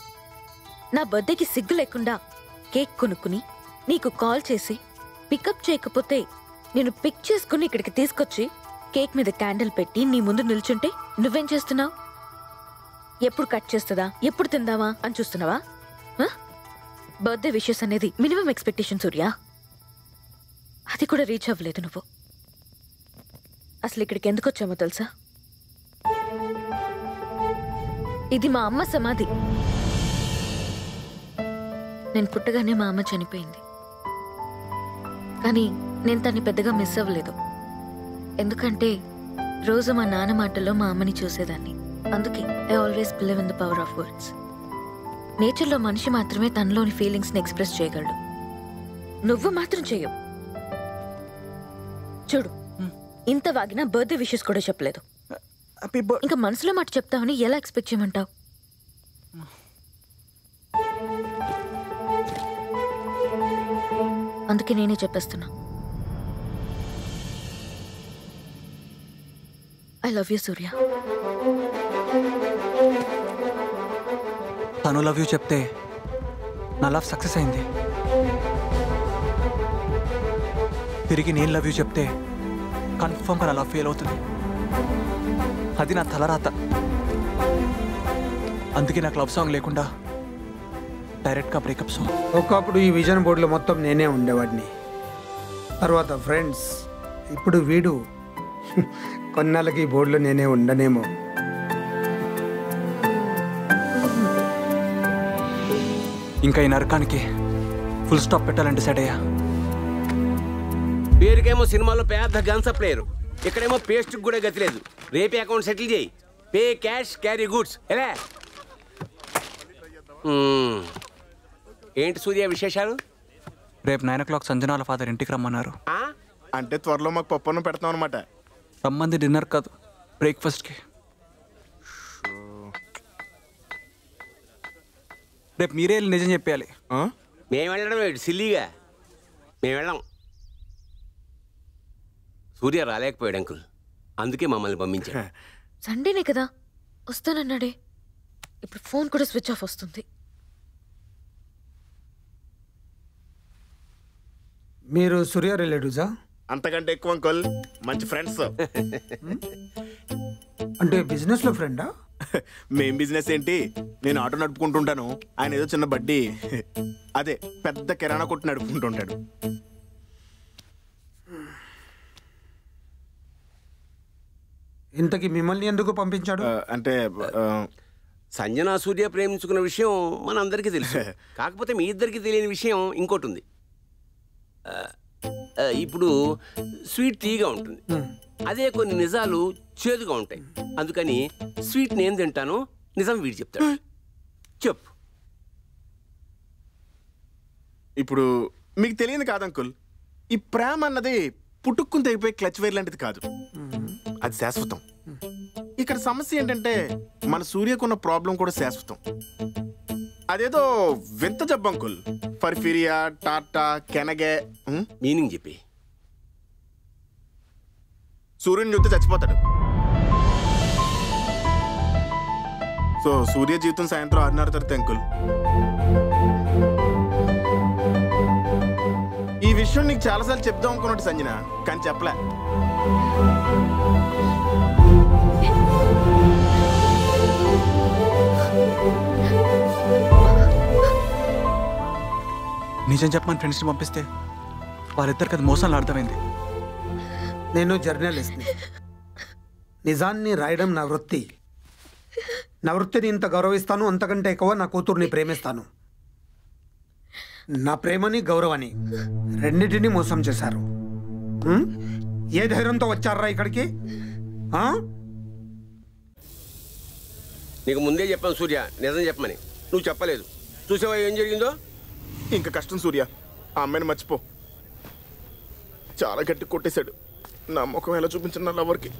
నా బర్త్డేకి సిగ్గు లేకుండా కేక్ కొనుక్కుని నీకు కాల్ చేసి పికప్ చేయకపోతే నేను పిక్ చేసుకుని ఇక్కడికి తీసుకొచ్చి కేక్ మీద క్యాండిల్ పెట్టి నీ ముందు నిల్చుంటే నువ్వేం చేస్తున్నావు? ఎప్పుడు కట్ చేస్తుందా, ఎప్పుడు తిందావా అని చూస్తున్నావా? బర్త్డే విషెస్ అనేది మినిమం ఎక్స్పెక్టేషన్ సూర్య. అది కూడా రీచ్ అవ్వలేదు నువ్వు. అసలు ఇక్కడికి ఎందుకు వచ్చామో తెలుసా? ఇది మా అమ్మ సమాధి. నేను పుట్టగానే మా అమ్మ చనిపోయింది. కానీ నేను తన్ని పెద్దగా మిస్ అవ్వలేదు. ఎందుకంటే రోజు మా నాన్న మాటల్లో మా అమ్మని చూసేదాన్ని. అందుకే I always believe in the power of words. నేచర్లో మనిషి మాత్రమే తనలోని ఫీలింగ్స్ని ఎక్స్ప్రెస్ చేయగలడు. నువ్వు మాత్రం చేయవు. చూడు, ఇంత వాగినా బర్త్డే విషెస్ కూడా చెప్పలేదు. ఇంకా మనసులో మాట చెప్తావని ఎలా ఎక్స్పెక్ట్ చేయమంటావు? అందుకే నేనే చెప్పేస్తున్నా. ఐ లవ్ యూ సూర్య. తను లవ్ యూ చెప్తే నా లవ్ సక్సెస్ అయింది. తిరిగి నేను లవ్ యూ చెప్తే కన్ఫర్మ్గా నా లవ్ ఫెయిల్ అవుతుంది. అది నా తలరాత. అందుకే నాకు లవ్ సాంగ్ లేకుండా డైరెక్ట్గా బ్రేకప్ సాంగ్. ఒకప్పుడు ఈ విజన్ బోర్డులో మొత్తం నేనే ఉండేవాడిని. తర్వాత ఫ్రెండ్స్, ఇప్పుడు వీడు. కొన్నాళ్ళకి ఈ బోర్డులో నేనే ఉండనేమో. ఇంకా ఈ నరకానికి ఫుల్ స్టాప్ పెట్టాలని డిసైడ్ అయ్యా. పేరుకేమో సినిమాలో పెద్ద గన్ సప్లైయర్, ఇక్కడేమో పేస్ట్ కూడా గతి లేదు. రేపే అకౌంట్ సెటిల్ చేయి. Pay cash, carry goods. ఎలా ఏంటి సూర్య విశేషాలు? రేపు 9 o'clock సంజన వాళ్ళ ఫాదర్ ఇంటికి రమ్మన్నారు. అంటే త్వరలో మాకు పప్పును పెడతాం అనమాట. రమ్మంది డిన్నర్ కాదు, బ్రేక్ఫాస్ట్కి. రేపు మీరే వెళ్ళి నిజం చెప్పేయాలి. మేము వెళ్ళడం ఏంటి సిల్లీగా? మేము వెళ్ళాం. సూర్య రాలేకపోయాడు అంకుల్, అందుకే మమ్మల్ని పంపించాడు. సండేనే కదా వస్తానన్నాడే. ఇప్పుడు ఫోన్ కూడా స్విచ్ ఆఫ్ వస్తుంది. మీరు సూర్య రిలేటివ్సా? అంతకంటే ఎక్కువ అంకుల్, మంచి ఫ్రెండ్స్. అంటే బిజినెస్లో ఫ్రెండా? మేం బిజినెస్ ఏంటి, నేను ఆటో నడుపుకుంటుంటాను, ఆయన ఏదో చిన్న బడ్డీ, అదే పెద్ద కిరాణా కొట్టు నడుపుకుంటుంటాడు. ఇంతకీ మిమ్మల్ని ఎందుకు పంపించాడు? అంటే సంజన సూర్య ప్రేమించుకున్న విషయం మన అందరికీ తెలుసు. కాకపోతే మీ ఇద్దరికి తెలియని విషయం ఇంకోటి ఉంది. ఇప్పుడు స్వీట్ తీయగా ఉంటుంది, అదే కొన్ని నిజాలు చేదుగా ఉంటాయి. అందుకని స్వీట్ నేను తింటాను, నిజం వీడు చెప్తాడు. చెప్పు. ఇప్పుడు మీకు తెలియదు కాదు అంకుల్, ఈ ప్రేమ అన్నది పుట్టుక్కుని తెగిపోయి క్లచ్ వైర్ లాంటిది కాదు, అది శాశ్వతం. ఇక్కడ సమస్య ఏంటంటే మన సూర్యకున్న ప్రాబ్లం కూడా శాశ్వతం. అదేదో వింత జబ్బు అంకుల్, పర్ఫీరియా, టాటా, కెనగే. మీనింగ్ చెప్పి. సూర్యుని చూస్తే చచ్చిపోతాడు. సో సూర్య జీవితం సాయంత్రం 6:30 తర్వాత అంకుల్. ఈ విషయం నీకు చాలాసార్లు చెప్దాం అనుకున్నట్టు సంజన, కానీ చెప్పలే. నిజం చెప్పమని ఫ్రెండ్స్ని పంపిస్తే వాళ్ళిద్దరికి అది మోసాలు అర్థమైంది. నేను జర్నలిస్ట్ని. నిజాన్ని రాయడం నా వృత్తి. నా వృత్తిని ఇంత గౌరవిస్తాను, అంతకంటే ఎక్కువ నా కూతుర్ని ప్రేమిస్తాను. నా ప్రేమని గౌరవాన్ని రెండింటినీ మోసం చేశారు. ఏ ధైర్యంతో వచ్చారా ఇక్కడికి? నీకు ముందే చెప్పాను సూర్య, నిజం చెప్పమని. నువ్వు చెప్పలేదు. చూసావా ఏం జరిగిందో? ఇంకా కష్టం సూర్య, ఆ అమ్మాయిని మర్చిపో. చాలా గట్టి కొట్టేశాడు. నా ముఖం ఎలా చూపించిన లవర్కి.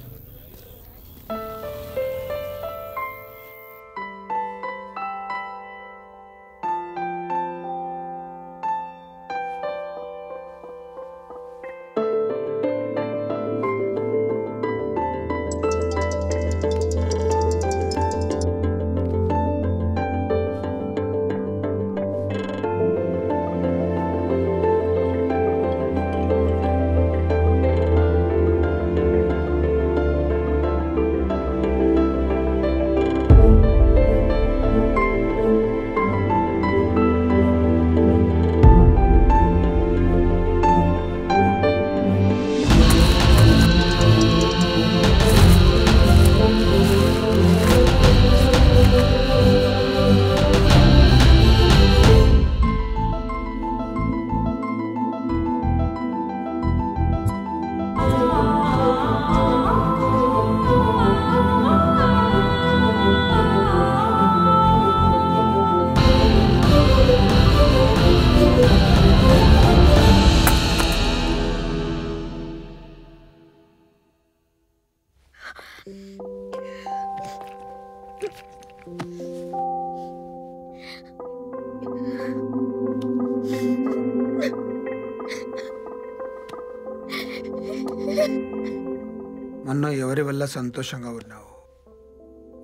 మొన్న ఎవరి వల్ల సంతోషంగా ఉన్నావు,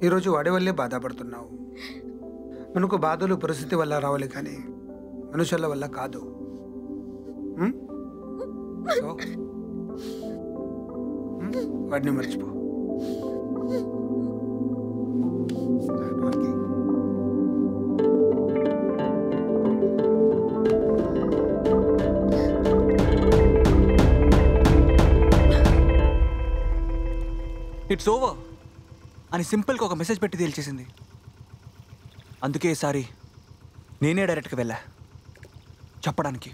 ఈరోజు వాడి వల్లే బాధపడుతున్నావు. మనకు బాధలు పరిస్థితి వల్ల రావాలి కానీ మనుషుల వల్ల కాదు. వాడిని మర్చిపో. ఇట్స్ ఓవర్ అని సింపుల్గా ఒక మెసేజ్ పెట్టి తేల్చేసింది. అందుకే ఈసారి నేనే డైరెక్ట్గా వెళ్ళా చెప్పడానికి.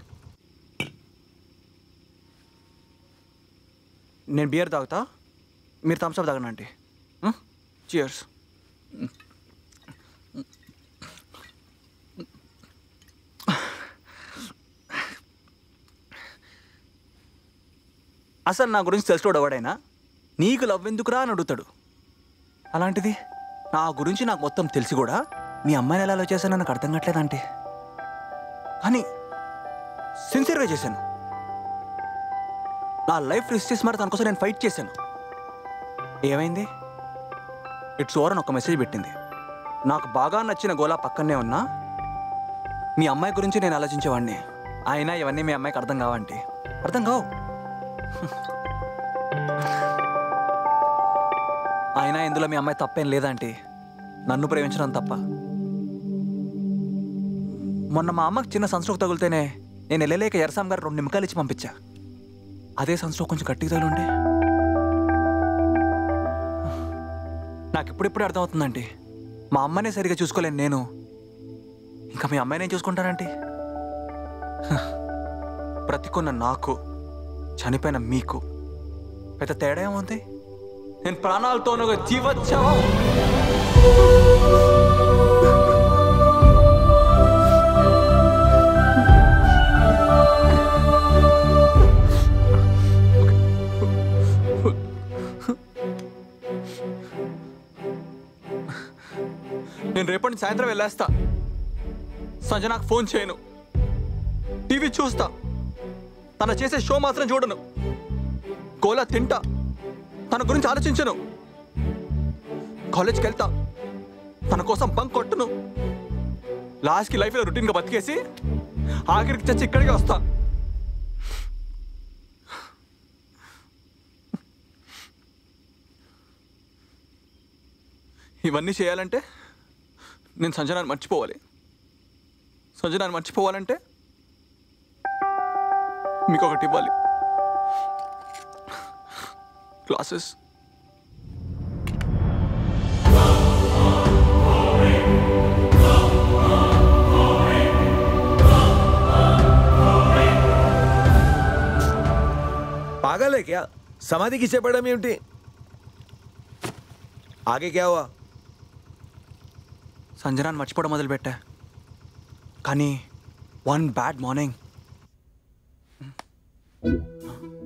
నేను బియర్ తాగుతా, మీరు థమ్స్అప్ తాగండి ఆంటీ. చియర్స్. అసలు నా గురించి తెలిసినోడు ఎవడైనా నీకు లవ్ ఎందుకురా అని అడుగుతాడు. అలాంటిది నా గురించి నాకు మొత్తం తెలిసి కూడా మీ అమ్మాయిని ఎలా లవ్ చేశానో నాకు అర్థం కావట్లేదంటే. కానీ సిన్సియర్గా చేశాను. నా లైఫ్ రిస్క్ చేసి మరి తన కోసం నేను ఫైట్ చేశాను. ఏమైంది? ఇట్స్ ఓవర్ అని ఒక మెసేజ్ పెట్టింది. నాకు బాగా నచ్చిన గోలా పక్కనే ఉన్నా మీ అమ్మాయి గురించి నేను ఆలోచించేవాడిని. అయినా ఇవన్నీ మీ అమ్మాయికి అర్థం కావంటే అర్థం కావు. అయినా ఇందులో మీ అమ్మాయి తప్పేం లేదంటే నన్ను ప్రేమించడం తప్ప. మొన్న మా అమ్మకి చిన్న సన్స్ట్రోక్ తగిలితేనే నేను వెళ్ళలేక ఎరసాం గారు 2 నిమ్మకాయలు ఇచ్చి పంపించా. అదే సన్స్ట్రోక్ కొంచెం గట్టిగా తగిలిండే నాకు ఇప్పుడిప్పుడే అర్థమవుతుందంటే మా అమ్మనే సరిగా చూసుకోలేను నేను, ఇంకా మీ అమ్మాయిని ఏం చూసుకుంటానంటే. బ్రతికున్న నాకు చనిపోయిన మీకు పెద్ద తేడా ఏముంది? నేను ప్రాణాలతో జీవోత్సవం. నేను రేపటి సాయంత్రం వెళ్ళేస్తా. సంజ నాకు ఫోన్ చేయను, టీవీ చూస్తా, తన చేసే షో మాత్రం చూడను, గోలా తింటా, తన గురించి ఆలోచించను, కాలేజ్కి వెళ్తా, తన కోసం బంక్ కొట్టును, లాస్ట్కి లైఫ్లో రొటీన్గా బతికేసి ఆఖరికి చచ్చి ఇక్కడికే వస్తా. ఇవన్నీ చేయాలంటే నేను సంజనాన్ని మర్చిపోవాలి. సంజనాన్ని మర్చిపోవాలంటే మీకు ఒకటి ఇవ్వాలి, క్లాసెస్. समाधि किसे पड़ा म्यूटी आगे क्या हुआ సంజనాన్ని మర్చిపోవడం మొదలుపెట్టా కానీ వన్ బ్యాడ్ మార్నింగ్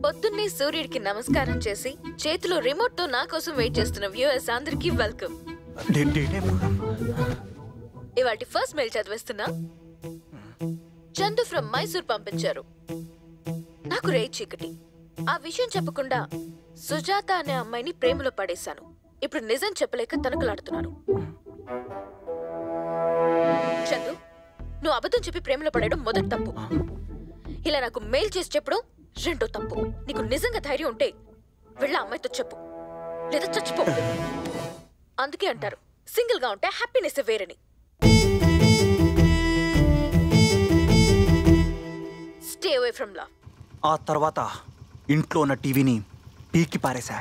పొద్దున్నే సూర్యుడికి నమస్కారం చేసి చేతిలో రిమోట్ తో నా కోసం వెయిట్ చేస్తున్న వ్యూయర్స్ అందరికీ వెల్కమ్. ఇవాటి ఫస్ట్ మెయిల్ చదివేస్తున్నా. చందు ఫ్రమ్ మైసూర్ పంపించారు. నాకు రే చీకటి. ఆ విషయం చెప్పకుండా సుజాత అనే అమ్మాయిని ప్రేమలో పడేశాను. ఇప్పుడు నిజం చెప్పలేక తనకలాడుతున్నాను. చందు, నువ్వు అబద్ధం చెప్పి ప్రేమలో పడేయడం మొదటి తప్పు. ఇలా నాకు మెయిల్ చేసి చెప్పడం రెండో తప్పు. నీకు నిజంగా ధైర్యం ఉంటే వెళ్ళి అమ్మాయితో చెప్పు, లేదా చచ్చిపో. అందుకే అంటారు సింగిల్ గా ఉంటే హ్యాపీనెస్ వేరని. Stay away from love. ఆ తర్వాత ఇంట్లో ఉన్న టీవీని పీకి పారేశా.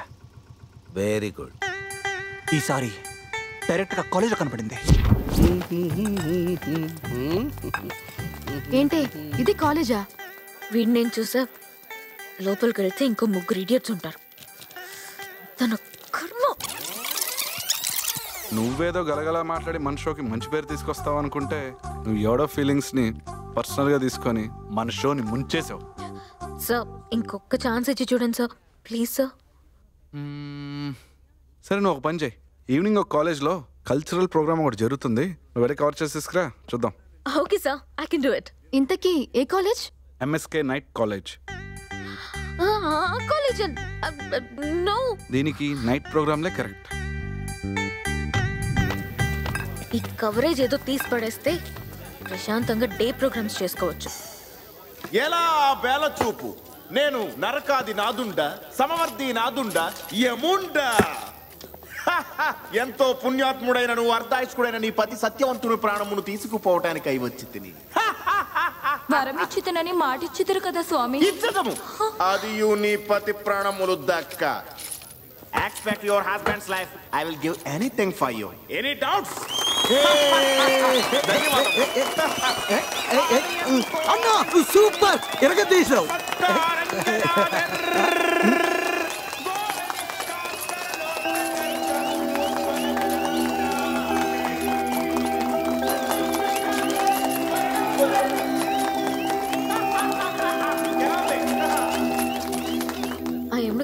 Very good. ఈసారి డైరెక్ట్ గా కాలేజ్ కనపడింది. ఏంటి ఇది కాలేజా? వీడిని నేను చూసా. లోపలికి వెళ్తే ఇంకో ముగ్గురు ఇడియట్స్ ఉంటారు. తన కర్మ. నువ్వేదో గలగలా మాట్లాడి మన షోకి మంచి పేరు తీసుకొస్తావు అనుకుంటే నువ్వు ఎవడో ఫీలింగ్స్ని పర్సనల్గా తీసుకొని మన షోని ముంచేసావు. సార్ ఇంకొక ఛాన్స్ ఇచ్చి చూడండి సార్, ప్లీజ్ సార్. సరే నువ్వు ఒక పని చేయి. ఈవినింగ్ ఒక కాలేజ్లో కల్చరల్ ప్రోగ్రామ్ ఒకటి జరుగుతుంది. నువ్వు వెళ్ళి కవర్ చేసి తీసుకురా, చూద్దాం. Okay sir, I can do it. ఇంతకీ ఏ college? MSK night college. College no, దీనికి నైట్ ప్రోగ్రామ్లే కరెక్ట్. ఈ కవరేజ్ ఏదో తీసి పడేస్తే ప్రశాంతంగా డే ప్రోగ్రామ్స్ చేసుకోవచ్చు. ఎలా బేల చూపు, నేను నరకాది నాదుండా, సమవర్తి నాదుండా, యముండా. ఎంతో పుణ్యాత్ముడైన నువ్వు అర్ధాయుష్కుడైన నీ పతి సత్యవంతుని ప్రాణమును తీసుకుపోవటానికి అయి వచ్చి తిని వరమిచ్చితనని మాటిచ్చితురు కదా స్వామి. ఇచ్చదము అది నీ పతి ప్రాణములు దక్క. Expect your husband's life. I will give anything for you. Any doubts? అన్నా సూపర్ ఎరగదీసావు.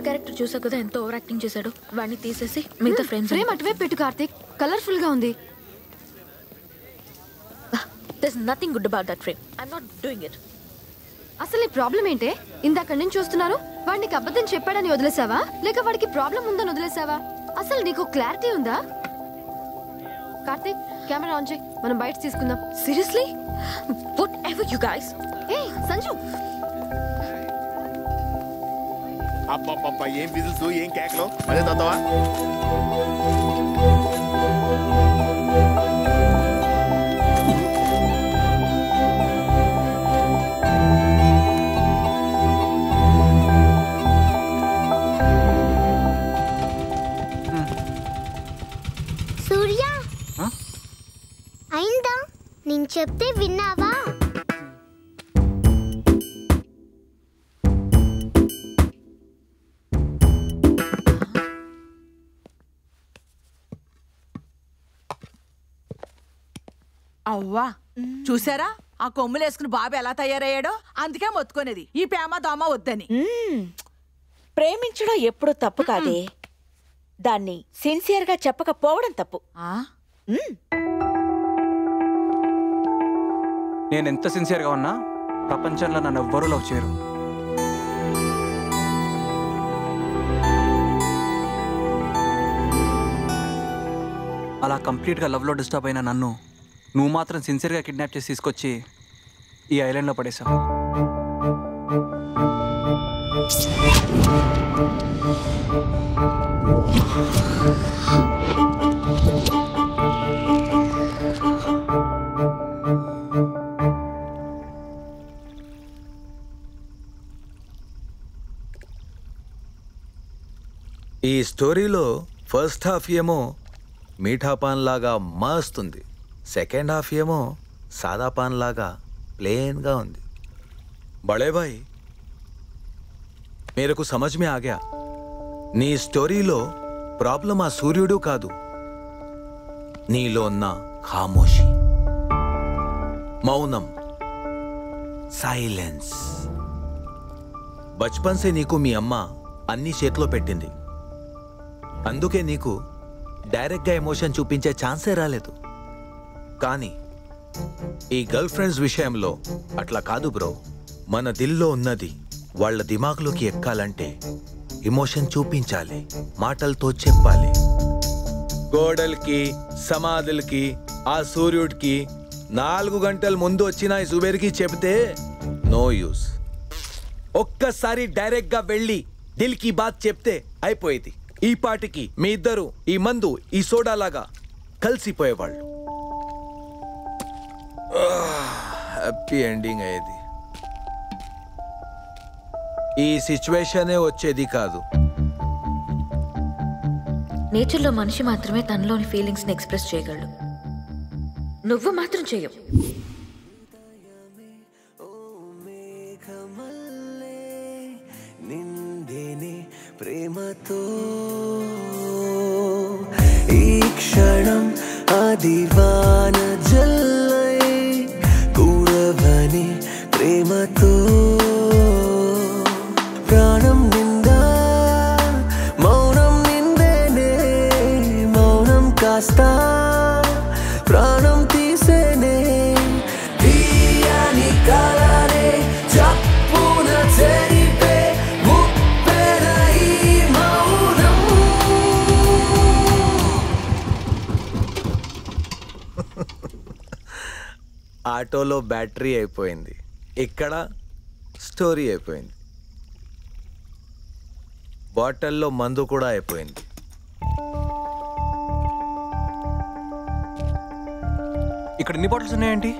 క్యారెక్టర్ చూసా కదా ఎంత ఓవర్ యాక్టింగ్ చేశాడు. వాడిని తీసేసి మిగతా ఫ్రేమ్స్ ఫ్రేమ్ అటువే పెట్టు కార్తీక్, కలర్ఫుల్ గా ఉంది. There's nothing good about that frame. I'm not doing it. అసలు ఈ ప్రాబ్లం ఏంటే? ఇందాక నుంచి చూస్తున్నాను. వాడికి అబద్ధం చెప్పాడని వదిలేసావా, లేక వాడికి ప్రాబ్లం ఉందని వదిలేసావా? అసలు నీకు క్లారిటీ ఉందా? కార్తీక్ కెమెరా ఆన్ చేయి, మనం బయట తీసుకుందాం. Seriously? Whatever you guys. ఏ సంజు, అబ్బబ్బబ్బా ఏం విజిల్స్, ఏం కేకలు. అదే తోతావా? సూర్య అయిందా? నేను చెప్తే విన్నావా? అవ్వా చూసారా ఆ కొమ్ములు వేసుకుని బాబు ఎలా తయారయ్యాడో? అందుకే మొత్తుకునేది ఈ ప్రేమ దోమ వద్దని. ప్రేమించడం ఎప్పుడు తప్పు కాదే, దాన్ని సిన్సియర్ గా చెప్పకపోవడం తప్పు. నేను ఎంత సిన్సియర్గా ఉన్నా ప్రపంచంలో నన్ను ఎవ్వరూ లవ్ చేయరు. అలా కంప్లీట్గా లవ్లో డిస్టర్బ్ అయిన నన్ను నువ్వు మాత్రం సిన్సియర్గా కిడ్నాప్ చేసి తీసుకొచ్చి ఈ ఐలాండ్లో పడేశావు. ఈ స్టోరీలో ఫస్ట్ హాఫ్ ఏమో మీఠా పాన్ లాగా మస్తుంది, సెకండ్ హాఫ్ ఏమో సాదా పాన్ లాగా ప్లేన్గా ఉంది. बड़े भाई मेरे को समझ में आ गया నీ స్టోరీలో ప్రాబ్లం ఆ సూర్యుడు కాదు, నీలో ఉన్న ఖామోషి, మౌనం, సైలెన్స్. బచ్పన్ సే నీకు మీ అమ్మ అన్ని చేతిలో పెట్టింది, అందుకే నీకు డైరెక్ట్గా ఎమోషన్ చూపించే ఛాన్సే రాలేదు. కానీ ఈ గర్ల్ ఫ్రెండ్స్ విషయంలో అట్లా కాదు బ్రో. మన దిల్లో ఉన్నది వాళ్ళ దిమాగ్లోకి ఎక్కాలంటే ఎమోషన్ చూపించాలి, మాటలతో చెప్పాలి. గోడలకి, సమాధులకి, ఆ సూర్యుడికి 4 గంటల ముందు వచ్చిన ఈ జుబేర్కి చెబితే నో యూస్. ఒక్కసారి డైరెక్ట్ గా వెళ్ళి దిల్ కి బాత్ చెప్తే అయిపోయేది. ఈ పాటికి మీ ఇద్దరు ఈ మందు, ఈ సోడా లాగా కలిసిపోయేవాళ్ళు. హ్యాపీ ఎండింగ్ అయ్యేది. ఈ సిచ్యువేషనే వచ్చేది కాదు. నేచర్లో మనిషి మాత్రమే తనలోని ఫీలింగ్స్ని ఎక్స్ప్రెస్ చేయగలడు. నువ్వు మాత్రం చేయవు. నిందేనే ప్రేమతో ఈ క్షణం ఆదివాన జల్లై కూరవని ప్రేమతో ప్రాణం నిందా మౌనం నిందేనే, మౌనం కాస్త ప్రాణం తీసేనే. తీయని కలనే చప్పున చెరిపే ముప్పెన ఈ మౌనం. ఆటోలో బ్యాటరీ అయిపోయింది, ఇక్కడ స్టోరీ అయిపోయింది. బాటిల్లో మందు కూడా అయిపోయింది. ఇక్కడ ఎన్ని బాటిల్స్ ఉన్నాయండి?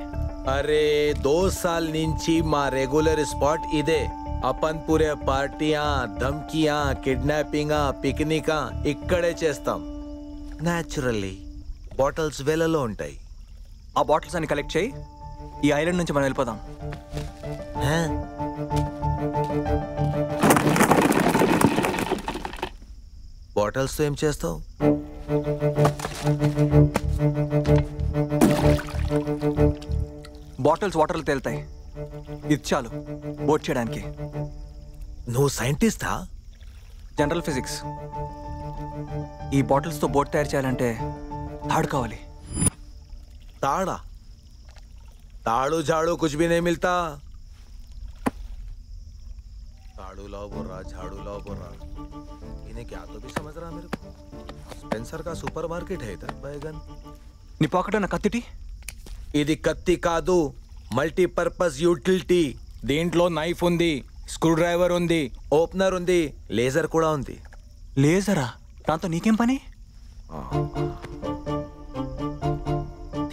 అరే 2 साल నుంచి మా రెగ్యులర్ స్పాట్ ఇదే. అపన్ పూరే పార్టీయా, ధమ్కియా, కిడ్నాపింగా, పిక్నికా ఇక్కడే చేస్తాం. న్యాచురల్లీ బాటిల్స్ వేలలో ఉంటాయి. ఆ బాటిల్స్ అన్ని కలెక్ట్ చేయి, ఈ ఐలాండ్ నుంచి మనం వెళ్ళిపోదాం. బాటిల్స్తో ఏం చేస్తావు? బాటిల్స్ వాటర్లో తేలుతాయి, ఇది చాలు బోట్ చేయడానికి. నువ్వు సైంటిస్టా? General physics. ఈ బాటిల్స్తో బోట్ తయారు చేయాలంటే తాడు కావాలి. ताड़ा ताड़ू झाड़ू कुछ भी नहीं मिलता. ताड़ू लाओ बोल रहा, झाड़ू लाओ बोल रहा. इन्हें क्या तो भी समझ रहा मेरे को. स्पेंसर का सुपर मार्केट है इधर. बैगन నీ పాకెట్ ఉన్న కత్తిటి? ఇది కత్తి కాదు, మల్టీపర్పస్ యూటిలిటీ. దీంట్లో నైఫ్ ఉంది, స్క్రూ డ్రైవర్ ఉంది, ఓపెనర్ ఉంది, లేజర్ కూడా ఉంది. లేజరా? దాంతో నీకేం పని?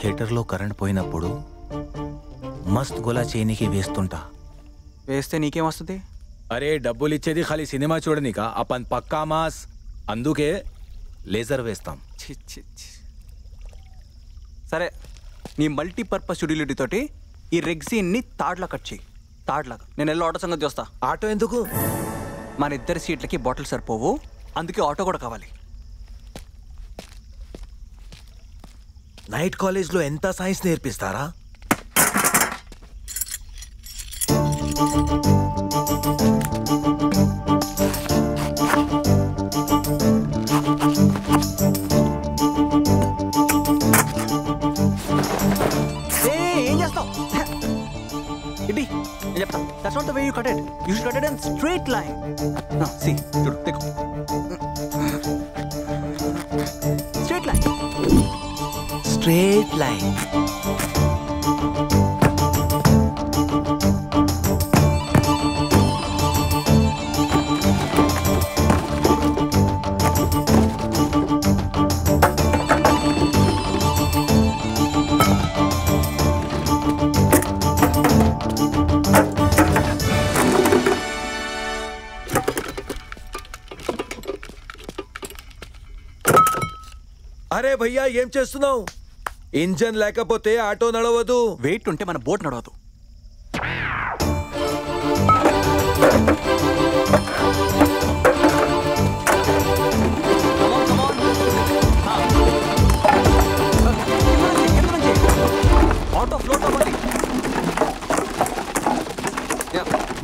థియేటర్లో కరెంట్ పోయినప్పుడు మస్త్ గోలా చేయనికి వేస్తుంటా. వేస్తే నీకేం వస్తుంది? అరే డబ్బులు ఇచ్చేది ఖాళీ సినిమా చూడనిక, అపన్ పక్కా మాస్. అందుకే లేజర్ వేస్తాం. సరే, నీ మల్టీపర్పస్ యూటిలిటీ తోటి ఈ రెగ్జీన్ని తాడ్లా కట్ చేయి. తాడ్లాగా. నేను వెళ్ళి ఆటో సంగతి చూస్తా. ఆటో ఎందుకు? మన ఇద్దరి సీట్లకి బాటిల్ సరిపోవు, అందుకే ఆటో కూడా కావాలి. నైట్ కాలేజ్లో ఎంత సైన్స్ నేర్పిస్తారా? ఏం చేస్తావు? ఇది నేను చెప్తా. That's not the way you cut it. You should cut it in straight line. See చూడు, देखो. Straight line. Straight line. అరే భయ్యా ఏం చేస్తున్నావు? ఇంజన్ లేకపోతే ఆటో నడవదు. వెయిట్ ఉంటే మన బోట్ నడవదు.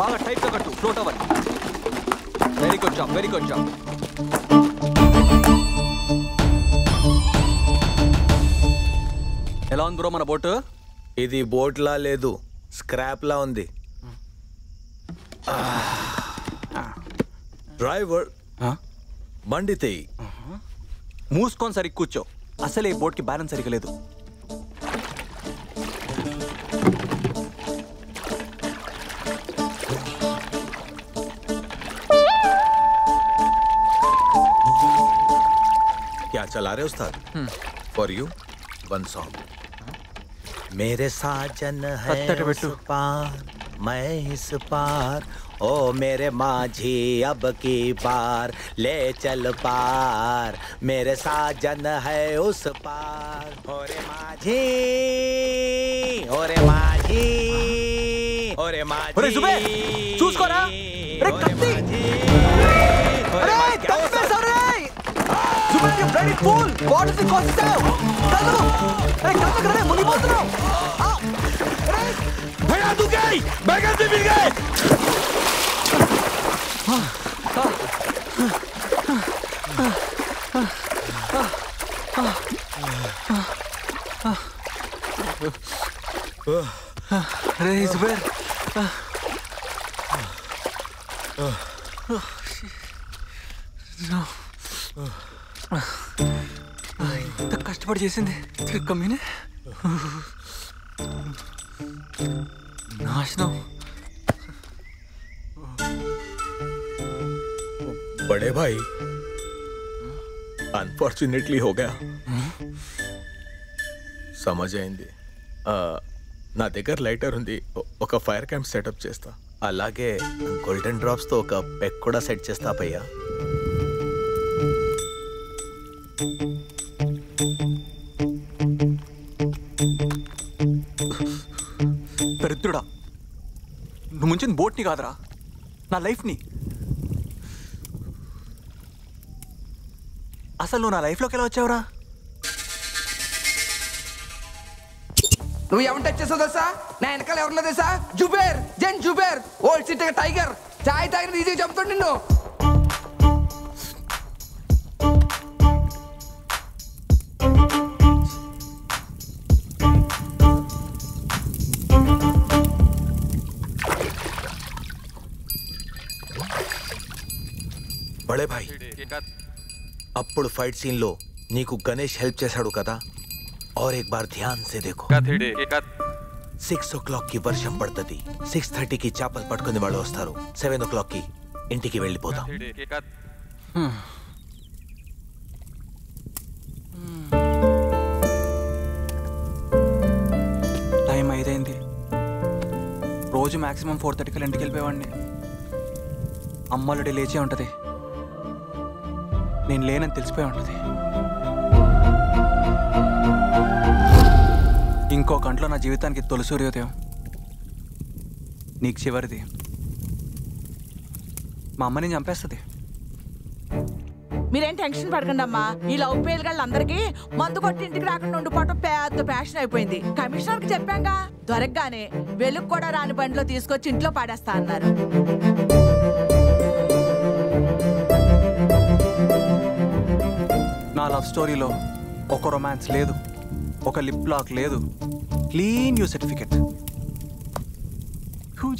బాగా టైట్గా కట్టు ఫ్లోట్ అవ్వాలి. Very good job, very good job. ఎలా ఉంది బ్రో మన బోటు? ఇది బోట్లా లేదు, స్క్రాప్లా ఉంది. డ్రైవర్ బండి తెయి. మూసుకొని సరిగ్గా కూర్చో. అసలు ఈ బోట్కి బ్యాలెన్స్ సరిగ్గా లేదు. क्या चला रहे उस्ताद? For you one song. मेरे साजन है उस पार मैं इस पार, ओ मेरे माझी अब की बार ले चल पार, मेरे साजन है उस पार. ओरे माझी, ओरे माझी, ओरे माझी. ఒరే సుబే చూసుకోరా. రే కత్తి. అరే తప్పేసారే. సుబే you bloody fool. What is the cost of? కళ్ళు. అరే కళ్ళు కరే మునిగిపోతున్నావు. भैया तू गई बैगन से मिल गए. अरे जुबैर ఇంత కష్టపడి చేసింది కమ్మీనే नाशनम. बड़े भाई अनफॉर्चुनेटली हो गया. సమజ్ అయింది. నా దగ్గర లైటర్ ఉంది, ఒక ఫైర్ క్యాంప్ సెటప్ చేస్తా. అలాగే గోల్డెన్ డ్రాప్స్ తో ఒక పెక్ కూడా సెట్ చేస్తా పయ్యా. దరిద్రుడా, నువ్వు ముంచిన బోట్ని కాదురా, నా లైఫ్ని. అసలు నువ్వు నా లైఫ్లోకి ఎలా వచ్చావురా? నువ్వు ఏమంటే వచ్చేసావు తెలుసా? నా వెనకాల ఎవరున్నా తెలుసా? జుబేర్, జెన్ జుబేర్, ఓల్డ్ సిటీ టైగర్. చాయ్ తాగిన ఈజీ చంపుతాడు నిన్ను. బడే భాయ్, అప్పుడు ఫైట్ సీన్ లో నీకు గణేష్ హెల్ప్ చేశాడు కదా. और एक बार ध्यान से देखो. 6 o'clock కి వర్షం పడుతుంది, 6:30 కి చేపలు పట్టుకుని వాళ్ళు వస్తారు, 7 o'clock కి ఇంటికి వెళ్ళిపోతాం. టైం 5 అయింది. రోజు మాక్సిమం 4:30 కల్లా ఇంటికి వెళ్ళిపోయేవాడిని. అమ్మ ఆల్రెడీ లేచే ఉంటుంది, నేను లేనని తెలిసిపోయి ఉంటుంది. ఇంకో గంటలో నా జీవితానికి తొలి సూర్యోదయం, నీకు చివరిది. మా అమ్మని చంపేస్తుంది. మీరేం టెన్షన్ పడకండి అమ్మా. ఈ లవ్ పేలుగాళ్ళందరికీ మందు కొట్టి ఇంటికి రాకుండా ఉండిపోవటం పెద్ద ప్యాషన్ అయిపోయింది. కమిషనర్కి చెప్పాంగా, దొరకగానే వెలుగు కూడా రాని బండిలో తీసుకొచ్చి ఇంట్లో పాడేస్తా అన్నారు. నా లవ్ స్టోరీలో ఒక రొమాన్స్ లేదు, ఒక లిప్ లాక్ లేదు, క్లీన్ యూ సర్టిఫికెట్.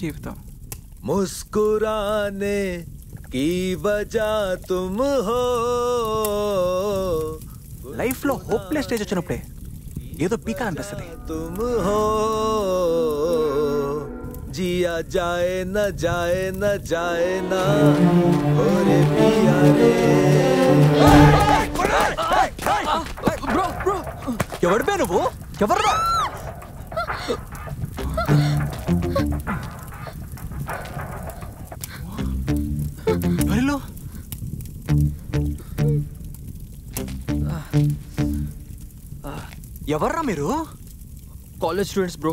జీవితం ముస్కురానే की वजह तुम हो. లైఫ్ లో హోప్లెస్ స్టేజ్ వచ్చినప్పుడే ఏదో పీకాలనిపిస్తుంది. तुम हो जिया जाए न जाए न जाए ना ओरे पिया रे. బ్రో బ్రో, ఎవరు బే నువ్వు? ఎవరు? ఎవర్రా మీరు? College students bro.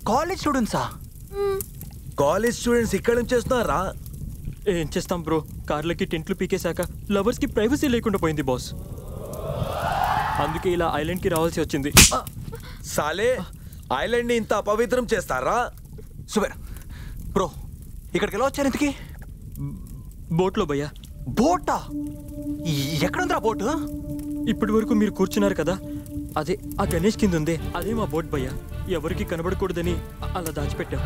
కాలేజ్ స్టూడెంట్సా? కాలేజ్ స్టూడెంట్స్ ఇక్కడ నుంచి చేస్తున్నారా? ఏం చేస్తాం బ్రో, కార్లకి టెంట్లు పీకేశాక లవర్స్ కి ప్రైవసీ లేకుండా పోయింది బాస్. అందుకే ఇలా ఐలాండ్ కి రావాల్సి వచ్చింది. సాలే, ఐలాండ్ ని ఇంత అపవిత్రం చేస్తారా? సుబేర్ బ్రో, ఇక్కడికి ఎలా వచ్చారు ఇంతకి? బోట్లో భయ్యా. బోటా? ఎక్కడుందిరా బోటు? ఇప్పటి వరకు మీరు కూర్చున్నారు కదా, అదే ఆ గణేష్ కింద ఉందే, అదే మా బోట్ భయ్యా. ఎవరికి కనబడకూడదని అలా దాచిపెట్టాం.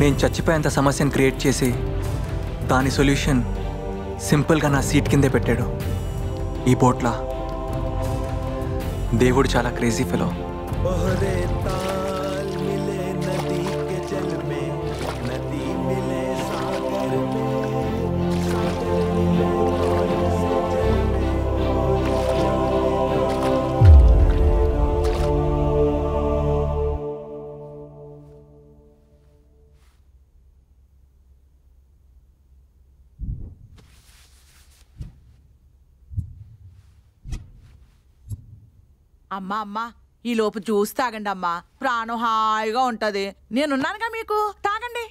నేను చచ్చిపోయేంత సమస్యను క్రియేట్ చేసి దాని సొల్యూషన్ సింపుల్గా నా సీట్ కిందే పెట్టాడు ఈ బోట్లా. దేవుడు చాలా క్రేజీ ఫెలో. అమ్మా అమ్మా, ఈ లోపు జ్యూస్ తాగండి అమ్మా, ప్రాణం హాయిగా ఉంటది. నేనున్నానుగా మీకు, తాగండి.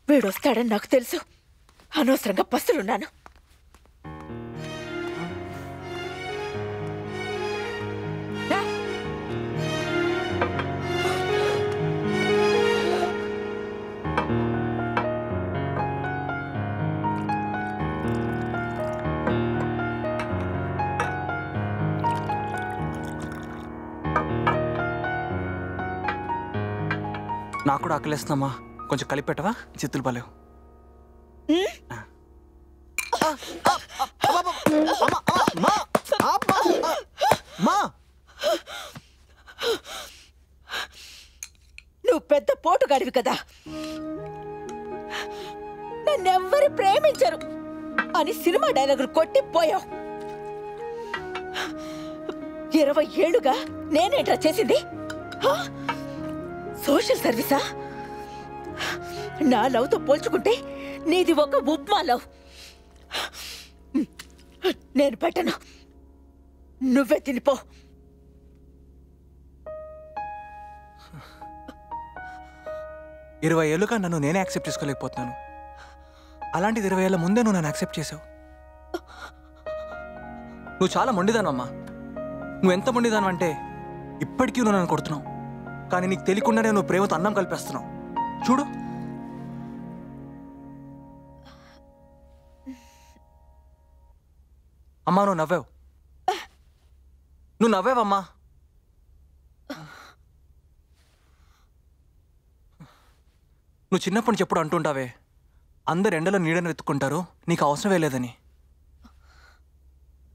వీడొస్తాడని నాకు తెలుసు. అనవసరంగా పస్తులున్నాను. నాకు కూడా ఆకలేస్తున్నామా, కొంచెం కలిపి పెట్టవా? చిత్తులు పలేవు. నువ్వు పెద్ద పోటుగాడివి కదా, నన్నెవ్వరు ప్రేమించరు అని సినిమా డైలాగులు కొట్టి పోయావు. 20 ఏళ్లుగా నేనేంట్రా చేసింది? సోషల్ సర్వీసా? నా లవ్తో పోల్చుకుంటే నీది ఒక ఉప్మా లవ్. నేను పెట్టను, నువ్వే తినిపో. ఇరవై ఏళ్ళుగా నన్ను నేనే యాక్సెప్ట్ చేసుకోలేకపోతున్నాను. అలాంటిది 20 ఏళ్ళ ముందే నువ్వు నన్ను యాక్సెప్ట్ చేసావు. నువ్వు చాలా మొండిదానమ్మా. నువ్వు ఎంత మొండిదాను అంటే ఇప్పటికీ నువ్వు నన్ను కొడుతున్నావు, కానీ నీకు తెలియకుండానే నువ్వు ప్రేమతో అన్నం కలిపేస్తున్నావు. చూడు, అమ్మా నువ్వు నవ్వావు. నువ్వు నవ్వావమ్మా. నువ్వు చిన్నప్పటి నుంచి ఎప్పుడు అంటుంటావే, అందరు ఎండలో నీడని వెతుక్కుంటారు, నీకు అవసరమే లేదని.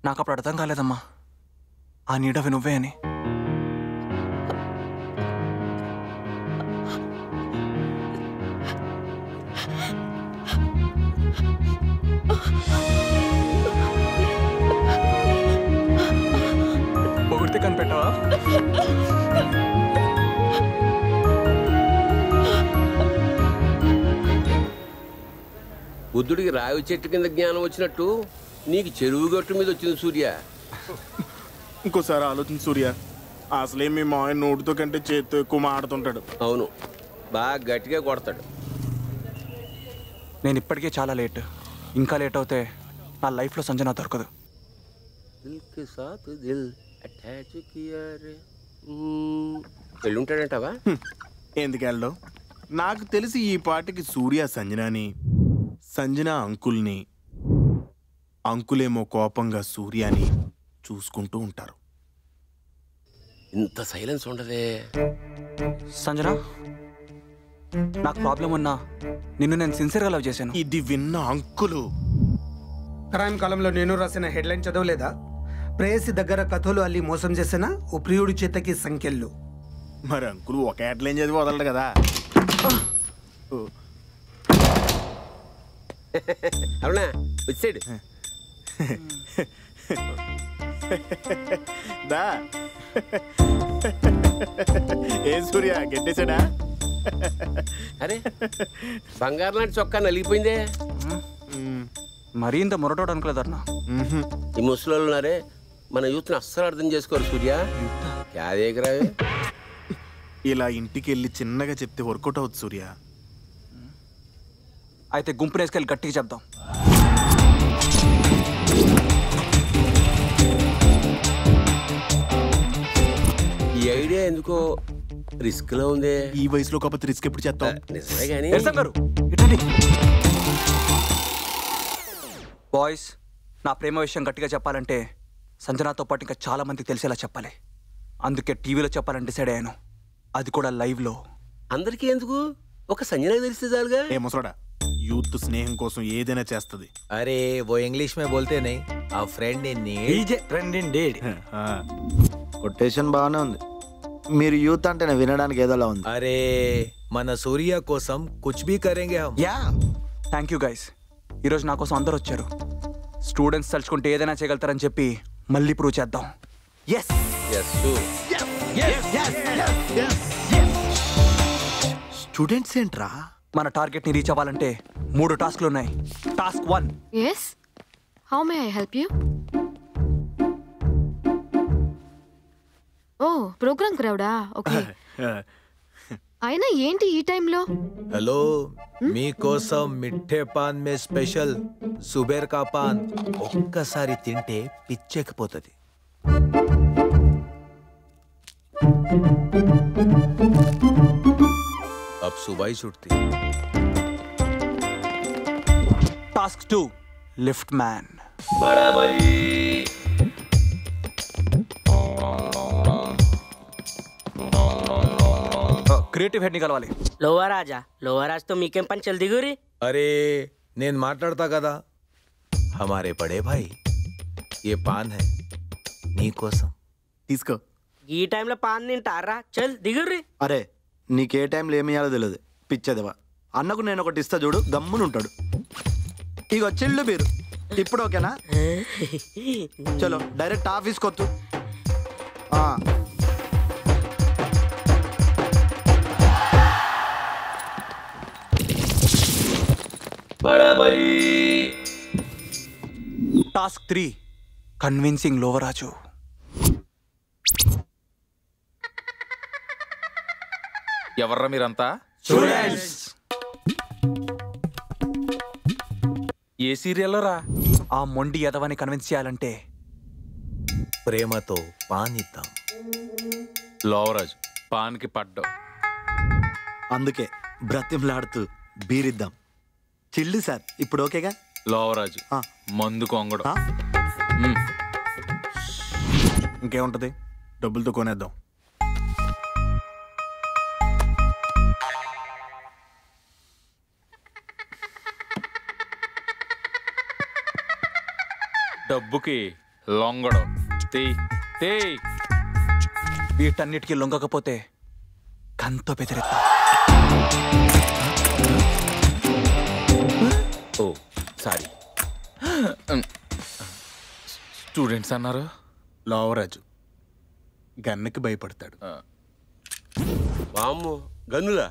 నాకు అప్పుడు అర్థం కాలేదమ్మా, ఆ నీడవి నువ్వే అని. పొగిడితే కనిపెట్టావా? బుద్ధుడికి రావి చెట్టు కింద జ్ఞానం వచ్చినట్టు నీకు చెరువు గట్టు మీద వచ్చింది సూర్య. ఇంకోసారి ఆలోచించు సూర్య, అసలే మీ మాయ నోటితో కంటే చేతితో ఎక్కువ మాడుతుంటాడు. అవును, బాగా గట్టిగా కొడతాడు. నేను ఇప్పటికే చాలా లేట్, ఇంకా లేట్ అవుతే నా లైఫ్లో సంజన దొరకదు. వెళ్ళుంటాడంటావా? ఎందుకు వెళ్ళవు? నాకు తెలిసి ఈ పాటకి సూర్య సంజనాని, సంజన అంకుల్ని, అంకులేమో కోపంగా సూర్యాని చూసుకుంటూ ఉంటారు. ఇంత సైలెన్స్ ఉండదే. సంజన, నాకు ప్రాబ్లం ఉన్నా నిన్ను నేను సిన్సియర్గా లవ్ చేశాను. ఇది విన్న అంకులు క్రైమ్ కాలంలో నేను రాసిన హెడ్లైన్ చదవలేదా? ప్రేయసి దగ్గర కథలు అల్లి మోసం చేసిన ఓ ప్రియుడి చేతకి సంఖ్యలు. మరి అంకులు ఒక హెడ్లైన్ చదివి వదలడు కదా. అవునా, వచ్చాడు. దా ఏ సూర్య గెట్టేశాడా? అరే బంగారు లాంటి చొక్కా నలిగిపోయిందే. మరీ ఇంత మొరటోడు అనుకోలేదు అన్న. ఈ ముసలోళ్ళు ఉన్నారే మన యూత్ని అస్సలు అర్థం చేసుకోరు సూర్య. యాదేకరావే ఇలా ఇంటికి వెళ్ళి చిన్నగా చెప్తే వర్కౌట్ అవుతుంది సూర్య. అయితే గుంపునేసుకెళ్ళి గట్టిగా చెప్దాం. ఈ ఐడియా ఎందుకో రిస్క్ లో ఉంది. ఈ వయసులో కాకపోతే రిస్క్ ఎప్పుడు చేస్తాం? నిజమే కానీ బాయ్స్, నా ప్రేమ విషయం గట్టిగా చెప్పాలంటే సంజనాతో పాటు ఇంకా చాలా మందికి తెలిసేలా చెప్పాలి. అందుకే టీవీలో చెప్పాలని డిసైడ్ అయ్యాను, అది కూడా లైవ్లో. అందరికీ ఎందుకు, ఒక సంజన తెలిస్తే చాలుగా. ఏ ముసలోడా, యూత్ స్నేహం కోసం ఏదైనా చేస్తుంది. అరే वो इंग्लिश में बोलते नहीं, ఆ friend in need friend in deed. Quotation బాగానే ఉంది, మీరు యూత్ అంటే వినడానికి ఏదోలా ఉంది. అరే మన సూర్య కోసం కుచ్ భీ కరేంగే హమ్. Yeah, thank you guys. ఈరోజు నా కోసం అందరు వచ్చారు. స్టూడెంట్స్ తలుచుకుంటే ఏదైనా చేయగలుగుతారని చెప్పి మళ్ళీ ప్రూవ్ చేద్దాం. స్టూడెంట్స్ ఏంట్రా? మన టార్గెట్ ని రీచ్ అవ్వాలంటే 3 టాస్క్లు ఉన్నాయి. Task 1. Yes, how may I help you? ఓ ప్రోగ్రామ్ క్రౌడా, ఓకే. అయినా ఏంటి ఈ టైంలో? హలో, మీకోసం మిఠే పాన్ మే స్పెషల్ సుబేర్ కా పాన్. ఒక్కసారి తింటే పిచ్చెక్కిపోతుంది. अब सुबह ही छुट्टी. Task 2, lift man. बड़ा भाई క్రియేటివ్ హెడ్ ని కలవాలి. లోవరాజ్ తో మీకేం పని చల్ దిగురి. అరే నేను మాట్లాడతా కదా. हमारे बड़े भाई ये पान है నీ కోసం తీసుకో. ఈ టైంలో పాన్ తింటారా? చల్ దిగురి. అరే నీకే టైంలో ఏమి ఇయ్యాలో తెలియదు, పిచ్చదవా. అన్నకు నేను ఒకటి ఇస్తా చూడు, గమ్మునుంటాడు. ఇగో చెల్లు బీరు. ఇప్పుడు ఓకేనా? చలో డైరెక్ట్ ఆఫీస్ కొత్తు. Task 3, convincing Lovaraju. ఎవర్రా మీరంతా? ఏ సీరియల్లో రా? ఆ మొండి యదవని కన్విన్స్ చేయాలంటే ప్రేమతో పాన్ ఇద్దాం. లోవరాజు పాన్కి పడ్డావు, అందుకే బ్రతిమలాడుతూ బీరిద్దాం. చిల్లు సార్, ఇప్పుడు ఓకేగా? లోవరాజు మందు కొంగడు. ఇంకేముంటది, డబ్బులతో కొనేద్దాం. డబ్బుకి లొంగడం. వీటన్నిటికీ లొంగకపోతే కంతో బెదిరిద్దాం. ఓ సారీ. స్టూడెంట్స్ అన్నారు. లోవరాజు గన్నుకి భయపడతాడు. వామ్మో, గన్నులా?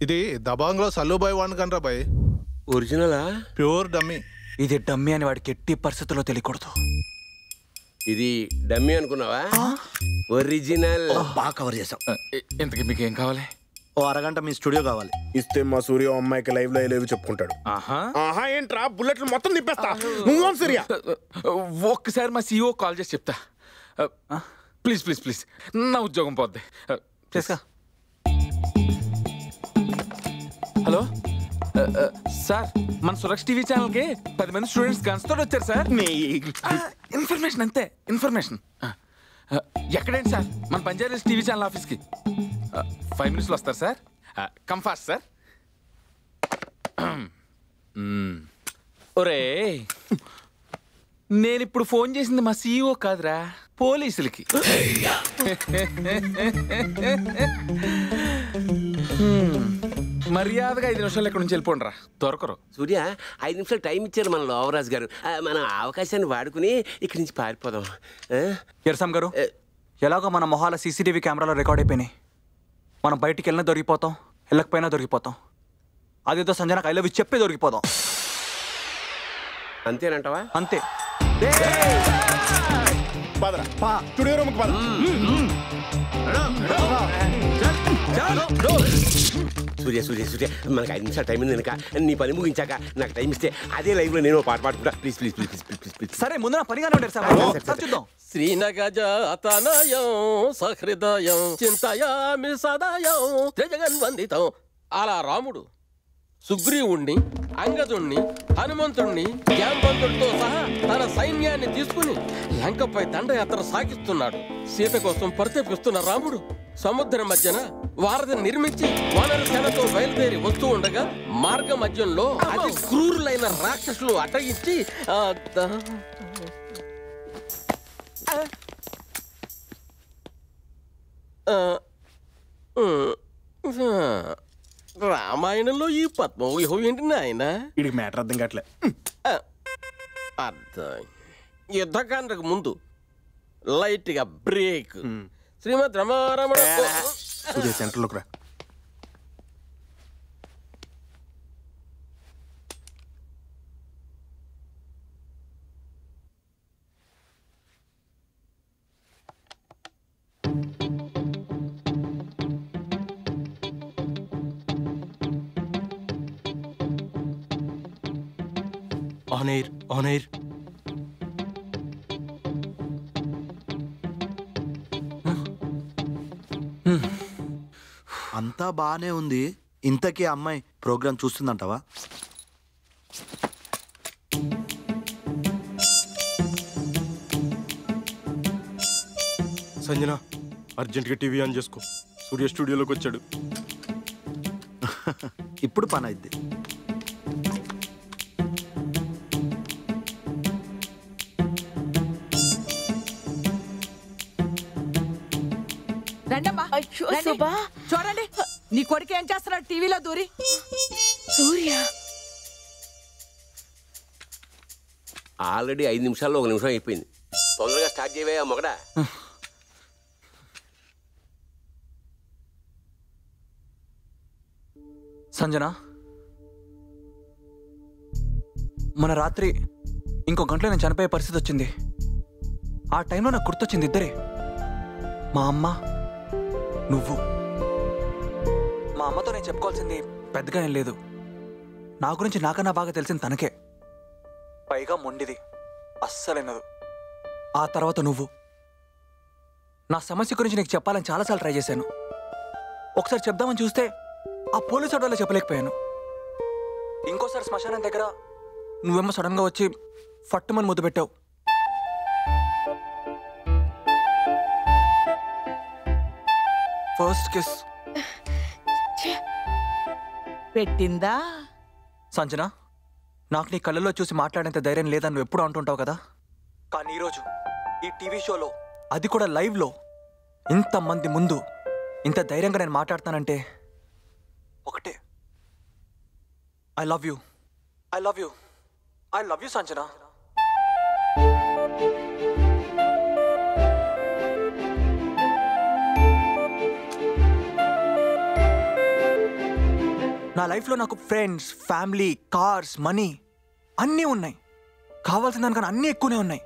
ఇది దబాంగ్లో సల్లుబాయ్ వాడిని కనరా బాయ్. ఒరిజినలా? Pure dummy. ఇది డమ్మీ అని వాడికి ఎట్టి పరిస్థితుల్లో తెలియకూడదు. ఇది డమ్మీ అనుకున్నావా? ఒరిజినల్. బాగా కవర్ చేసాం. ఇంతకీ మీకేం కావాలి? ఓ అరగంట మీ స్టూడియో కావాలి. ఇస్తే మా సూర్య అమ్మాయికి లైవ్ లో లేవు చెప్పుకుంటాడు. ఆహా ఏంట్రా, బుల్లెట్లు మొత్తం నింపేస్తా. నువ్వు సూర్య ఒక్కసారి మా CEO కాల్ చేసి చెప్తా. ప్లీజ్ ప్లీజ్ ప్లీజ్, నా ఉద్యోగం పోద్ది. హలో సార్, మన సురక్ష టీవీ ఛానల్కి 10 మంది స్టూడెంట్స్ గన్స్ తోటి వచ్చారు సార్. ఇన్ఫర్మేషన్ అంతే, ఇన్ఫర్మేషన్. ఎక్కడేంటి సార్? మన బంజారా టీవీ ఛానల్ ఆఫీస్కి 5 minutesలో వస్తారు సార్. Come fast sir. ఒరే, నేను ఇప్పుడు ఫోన్ చేసింది మా CEO కాదురా, పోలీసులకి. మర్యాదగా 5 నిమిషాలు ఇక్కడ నుంచి వెళ్ళిపోండి రా, దొరకరు. సూర్య 5 నిమిషాలు టైం ఇచ్చారు మన లోవరాజు గారు. మన అవకాశాన్ని వాడుకుని ఇక్కడి నుంచి పారిపోదాం. ఎర్సమ్ గారు, ఎలాగో మన మొహాల CCTV కెమెరాలో రికార్డ్ అయిపోయినాయి. మనం బయటికి వెళ్ళినా దొరికిపోతాం, వెళ్ళకపోయినా దొరికిపోతాం. అదేదో సంజనకు ఐ లవ్ యూ చెప్పే దొరికిపోదాం. అంతేనంటావా? అంతే. సూర్య సూర్య సూర్య, మనకు 5 నిమిషాలు టైం ఉంది కనుక నీ పని ముగించాక నాకు టైం ఇస్తే అదే లైవ్ లో నేను పాట పాడుకుంటా. Please please please please please. సరే, ముందు నా పనిగానే ఉంటారు సార్, చూద్దాం. శ్రీనగజాతనయం సహృదయం చింతయామి సదయం త్రిజగన్వందితం. అలా రాముడు సుగ్రీవుణ్ణి, అంగదుణ్ణి, హనుమంతుణ్ణి, జాంబంతుడితో సహా తన సైన్యాన్ని తీసుకుని లంకపై దండయాత్ర సాగిస్తున్నాడు. సీత కోసం పరితపిస్తున్న రాముడు సముద్రం మధ్యన వారధిని నిర్మించి వానర సేనతో బయలుదేరి వస్తూ ఉండగా మార్గ మధ్యంలో అతి క్రూరులైన రాక్షసులు అటగించి రామాయణంలో ఈ పద్మవ్యూహం ఏంటి నాయన? ఇది మ్యాటర్ అర్థం కావట్లే. అర్థం. యుద్ధకాండకు ముందు లైట్ గా బ్రేక్. శ్రీమద్ రమారమణ సెంటర్లోకి రా. On air. అంతా బానే ఉంది. ఇంతకీ అమ్మాయి ప్రోగ్రామ్ చూస్తుందంటావా? సంజన, అర్జెంట్గా టీవీ ఆన్ చేసుకో. సూర్య స్టూడియోలోకి వచ్చాడు. ఇప్పుడు పని అయింది. రండమ్మా, రండి. చూడండి నీ కొడుకు ఏం చేస్తున్నాడు టీవీలో దూరి. సూర్య ఆల్రెడీ 5 నిమిషాల్లో 1 నిమిషం అయిపోయింది. తొందరగా స్టార్ట్ చేయవే మొగడా. సంజన, మన రాత్రి ఇంకో గంటలో నేను చనిపోయే పరిస్థితి వచ్చింది. ఆ టైంలో నాకు గుర్తొచ్చింది ఇద్దరే, మా అమ్మ, నువ్వు. మా అమ్మతో నేను చెప్పుకోవాల్సింది పెద్దగా ఏం లేదు. నా గురించి నాకన్నా బాగా తెలిసింది తనకే. పైగా మొండిది, అస్సలైనదు. ఆ తర్వాత నువ్వు. నా సమస్య గురించి నీకు చెప్పాలని చాలాసార్లు ట్రై చేశాను. ఒకసారి చెప్దామని చూస్తే ఆ పోలీసు ఆటోలో చెప్పలేకపోయాను. ఇంకోసారి శ్మశానం దగ్గర నువ్వేమో సడన్గా వచ్చి ఫట్టుమని ముద్దు పెట్టావు. ఫస్ట్ కిస్ పెట్టిందా? సంజన, నాకు నీ కళ్ళల్లో చూసి మాట్లాడేంత ధైర్యం లేదని నువ్వు ఎప్పుడు అంటుంటావు కదా. కానీ ఈరోజు ఈ టీవీ షోలో, అది కూడా లైవ్లో, ఇంతమంది ముందు ఇంత ధైర్యంగా నేను మాట్లాడతానంటే ఒకటే, I love you, I love you, I love you Sanjana. నా లైఫ్లో నాకు ఫ్రెండ్స్, ఫ్యామిలీ, కార్స్, మనీ అన్నీ ఉన్నాయి. కావాల్సిన దానికన్నా అన్నీ ఎక్కువనే ఉన్నాయి.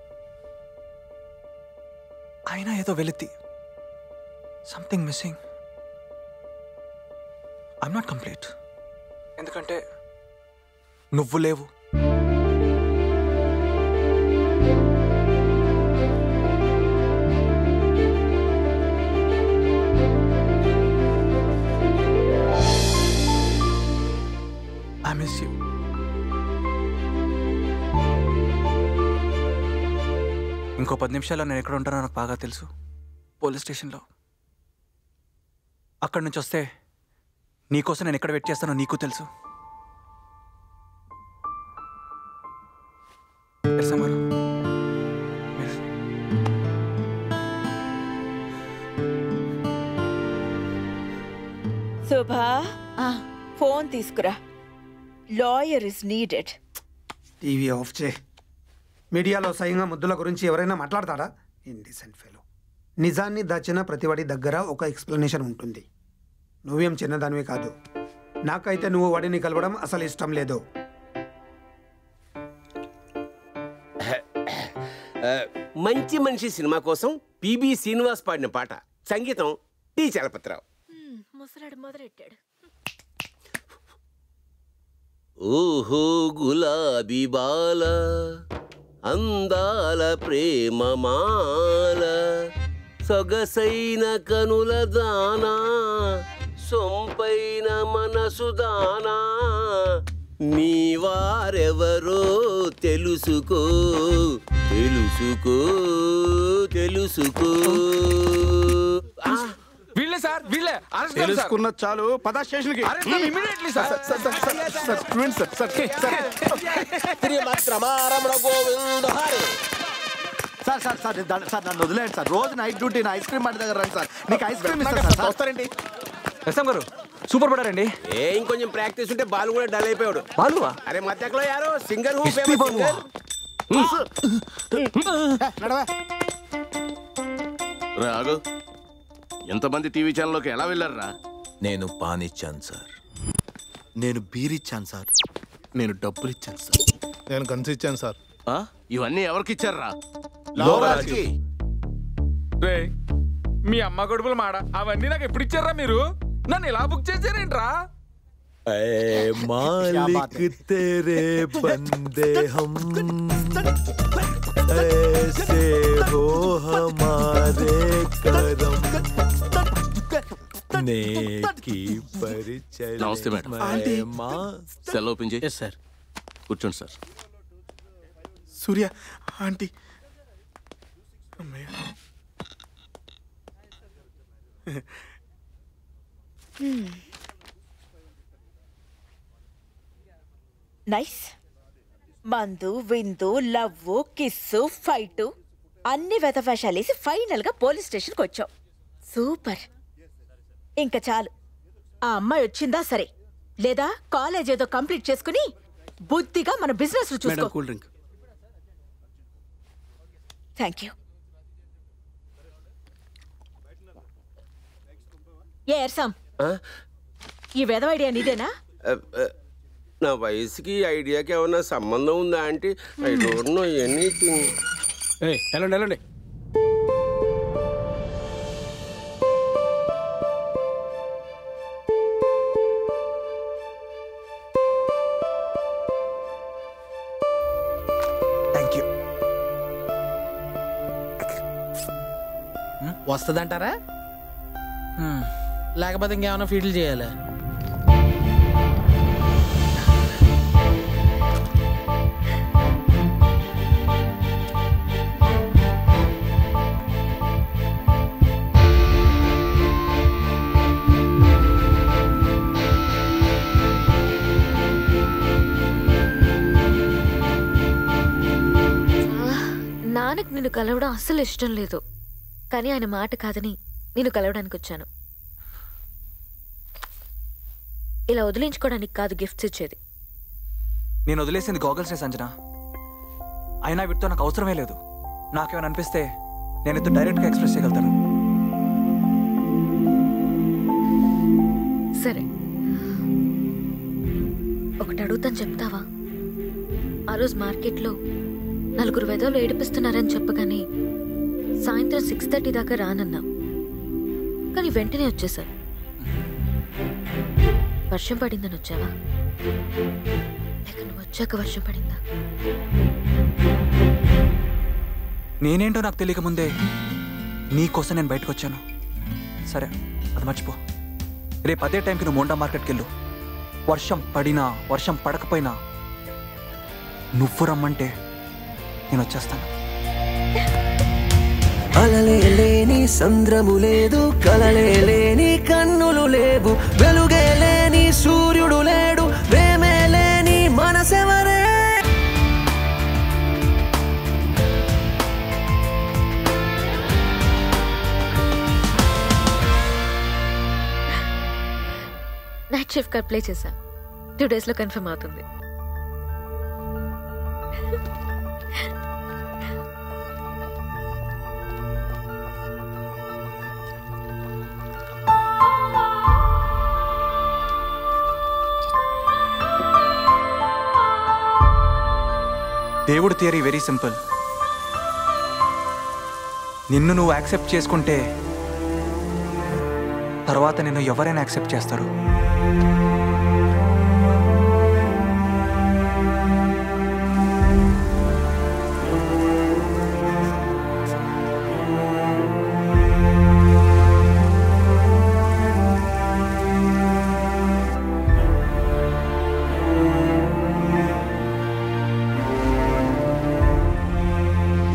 అయినా ఏదో వెలితి, something missing. I'm not complete. ఎందుకంటే నువ్వు లేవు. I miss you. ఇంకో 10 నిమిషాల్లో నేను ఎక్కడ ఉంటానో నాకు బాగా తెలుసు. పోలీస్ స్టేషన్లో. అక్కడి నుంచి వస్తే నీకోసం నేను ఎక్కడ వెయిట్ చేస్తానో నీకు తెలుసు. శోభా, ఫోన్ తీసుకురా. Lawyer is needed. TV off చే. మీడియాలో స్వయంగా ముద్దుల గురించి ఎవరైనా మాట్లాడతాడా? Indecent fellow. నిజాన్ని దాచిన ప్రతివాడి దగ్గర ఒక ఎక్స్ప్లెనేషన్ ఉంటుంది. నువ్వేం చిన్నదానివే కాదు. నాకైతే నువ్వు వాడిని కలవడం అసలు ఇష్టం లేదు. మంచి మనిషి సినిమా కోసం పిబి శ్రీనివాస్ పాడిన పాట, సంగీతం టి చలపతిరావు. ముసలాడు మొదలెట్టాడు. ఓహో గులాబీ బాల, అందాల ప్రేమమాల, సొగసైన కనుల దానా, సొంపైన మనసు దానా, నీ వారెవరో తెలుసుకో తెలుసుకో తెలుసుకో. వీళ్ళే సార్, వీళ్ళే. తెలుసుకున్న చాలు, పద స్టేషన్కి. Immediately sir. Ramaramana Govinda Hari. Sir sir sir sir నన్ను వదిలేండి సార్. రోజు నైట్ డ్యూటీ ఐస్ క్రీమ్ బండి దగ్గర రండి సార్. మీకు ఐస్ క్రీమ్ ఇస్తాను సార్. వస్తారండి. ఎస్ఎం గారు సూపర్ పడారండి. ఇంకొంచెం ప్రాక్టీస్ ఉంటే బాలు కూడా డల్ అయిపోయాడు. బాలువా? అరే మధ్యలో యారో singer who famous singer. Ragu, ఎంతమంది టీవీ ఛానల్లోకి ఎలా వెళ్ళారా? నేను పానిచ్చాను సార్. నేను బీర్ ఇచ్చాను సార్. నేను డబ్బులు ఇచ్చాను సార్. నేను గన్స్ ఇచ్చాను సార్. ఇవన్నీ ఎవరికి ఇచ్చారా? రే, మీ అమ్మ గొడుపులు మాడ అవన్నీ నాకు ఎప్పుడు ఇచ్చారా మీరు? నన్ను ఇలా బుక్ చేశారేంట్రా? मालिक तेरे बंदे हम, ऐसे हो हमारे करम, नेकी पर चले. నమస్తే మేడం. సెల్ ఓపెన్ చేయి. సార్ కూర్చోండి సార్. సూర్య ఆంటీ. నైస్. మందు, విందు, లవ్వు, కిస్సు, ఫైటు అన్ని వెతవేషాలేసి ఫైనల్ గా పోలీస్ స్టేషన్కి వచ్చావు. సూపర్. ఇంకా చాలు. ఆ అమ్మాయి వచ్చిందా సరే, లేదా కాలేజ్ ఏదో కంప్లీట్ చేసుకుని బుద్ధిగా మన బిజినెస్ చూసుకో. Cool drink. Thank you. ఏ ఎర్సాం, ఈ వెధవ ఐడియా నీదేనా? నా వయసుకి ఐడియాకి ఏమన్నా సంబంధం ఉందా అంటే ఐ డోంట్ నో ఎనీథింగ్. వెళ్ళండి వెళ్ళండి. Thank you. వస్తుందంటారా లేకపోతే ఇంకేమైనా ఫీల్డ్ చేయాలా? నాన్నకు నిన్ను కలవడం అస్సలు ఇష్టం లేదు, కానీ ఆయన మాట కాదని నేను కలవడానికి వచ్చాను. ఇలా వదిలించుకోవడానికి కాదు గిఫ్ట్స్ ఇచ్చేది. నేను వదిలేసింది గాగల్స్నే సంజన. అయినా వీటితో నాకు అవసరమే లేదు. నాకేమైనా అనిపిస్తే నేను ఇంత డైరెక్ట్గా ఎక్స్ప్రెస్ చేయగలుగుతాను. సరే, ఒకటి అడుగుతాను, చెప్తావా? ఆ రోజు మార్కెట్లో నలుగురు వెధవలు ఏడిపిస్తున్నారని చెప్పగానే సాయంత్రం 6:30 దాకా రానన్నా, కానీ వెంటనే వచ్చేసారు. వర్షం పడిందని వచ్చావా, లేక నువ్వు వచ్చాక వర్షం పడిందా? నేనేంటో నాకు తెలియక ముందే నీకోసం నేను బయటకు వచ్చాను. సరే, అది మర్చిపో. రేపు అదే టైంకి నువ్వు మోండా మార్కెట్కి వెళ్ళు. వర్షం పడినా వర్షం పడకపోయినా నువ్వు రమ్మంటే నేను వచ్చేస్తాను. అలలే లేని సంద్రము లేదు, కలలే లేని కన్నులు లేవు, వెలుగే లేని సూర్యుడు లేడు, ప్రేమే లేని మనసెవరే. నైట్ షిఫ్ట్ అప్లై చేశా. 2 days లో కన్ఫర్మ్ అవుతుంది. దేవుడు థియరీ వెరీ సింపుల్. నిన్ను నువ్వు యాక్సెప్ట్ చేసుకుంటే తర్వాత నిన్ను ఎవరైనా యాక్సెప్ట్ చేస్తారు.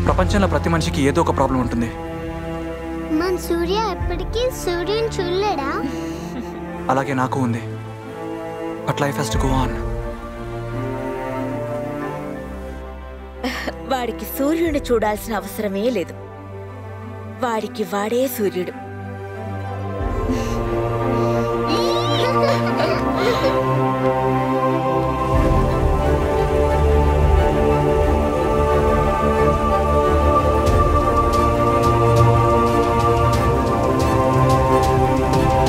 ప్రపంచంలో ప్రతి మనిషికి ఏదో ఒక ప్రాబ్లం ఉంటుంది. మన సూర్య ఎప్పటికీ సూర్యుని చూడలేడా? అలాగే నాకు ఉంది. But life has to go on. వాడికి సూర్యుడిని చూడాల్సిన అవసరమే లేదు. వాడికి వాడే సూర్యుడు.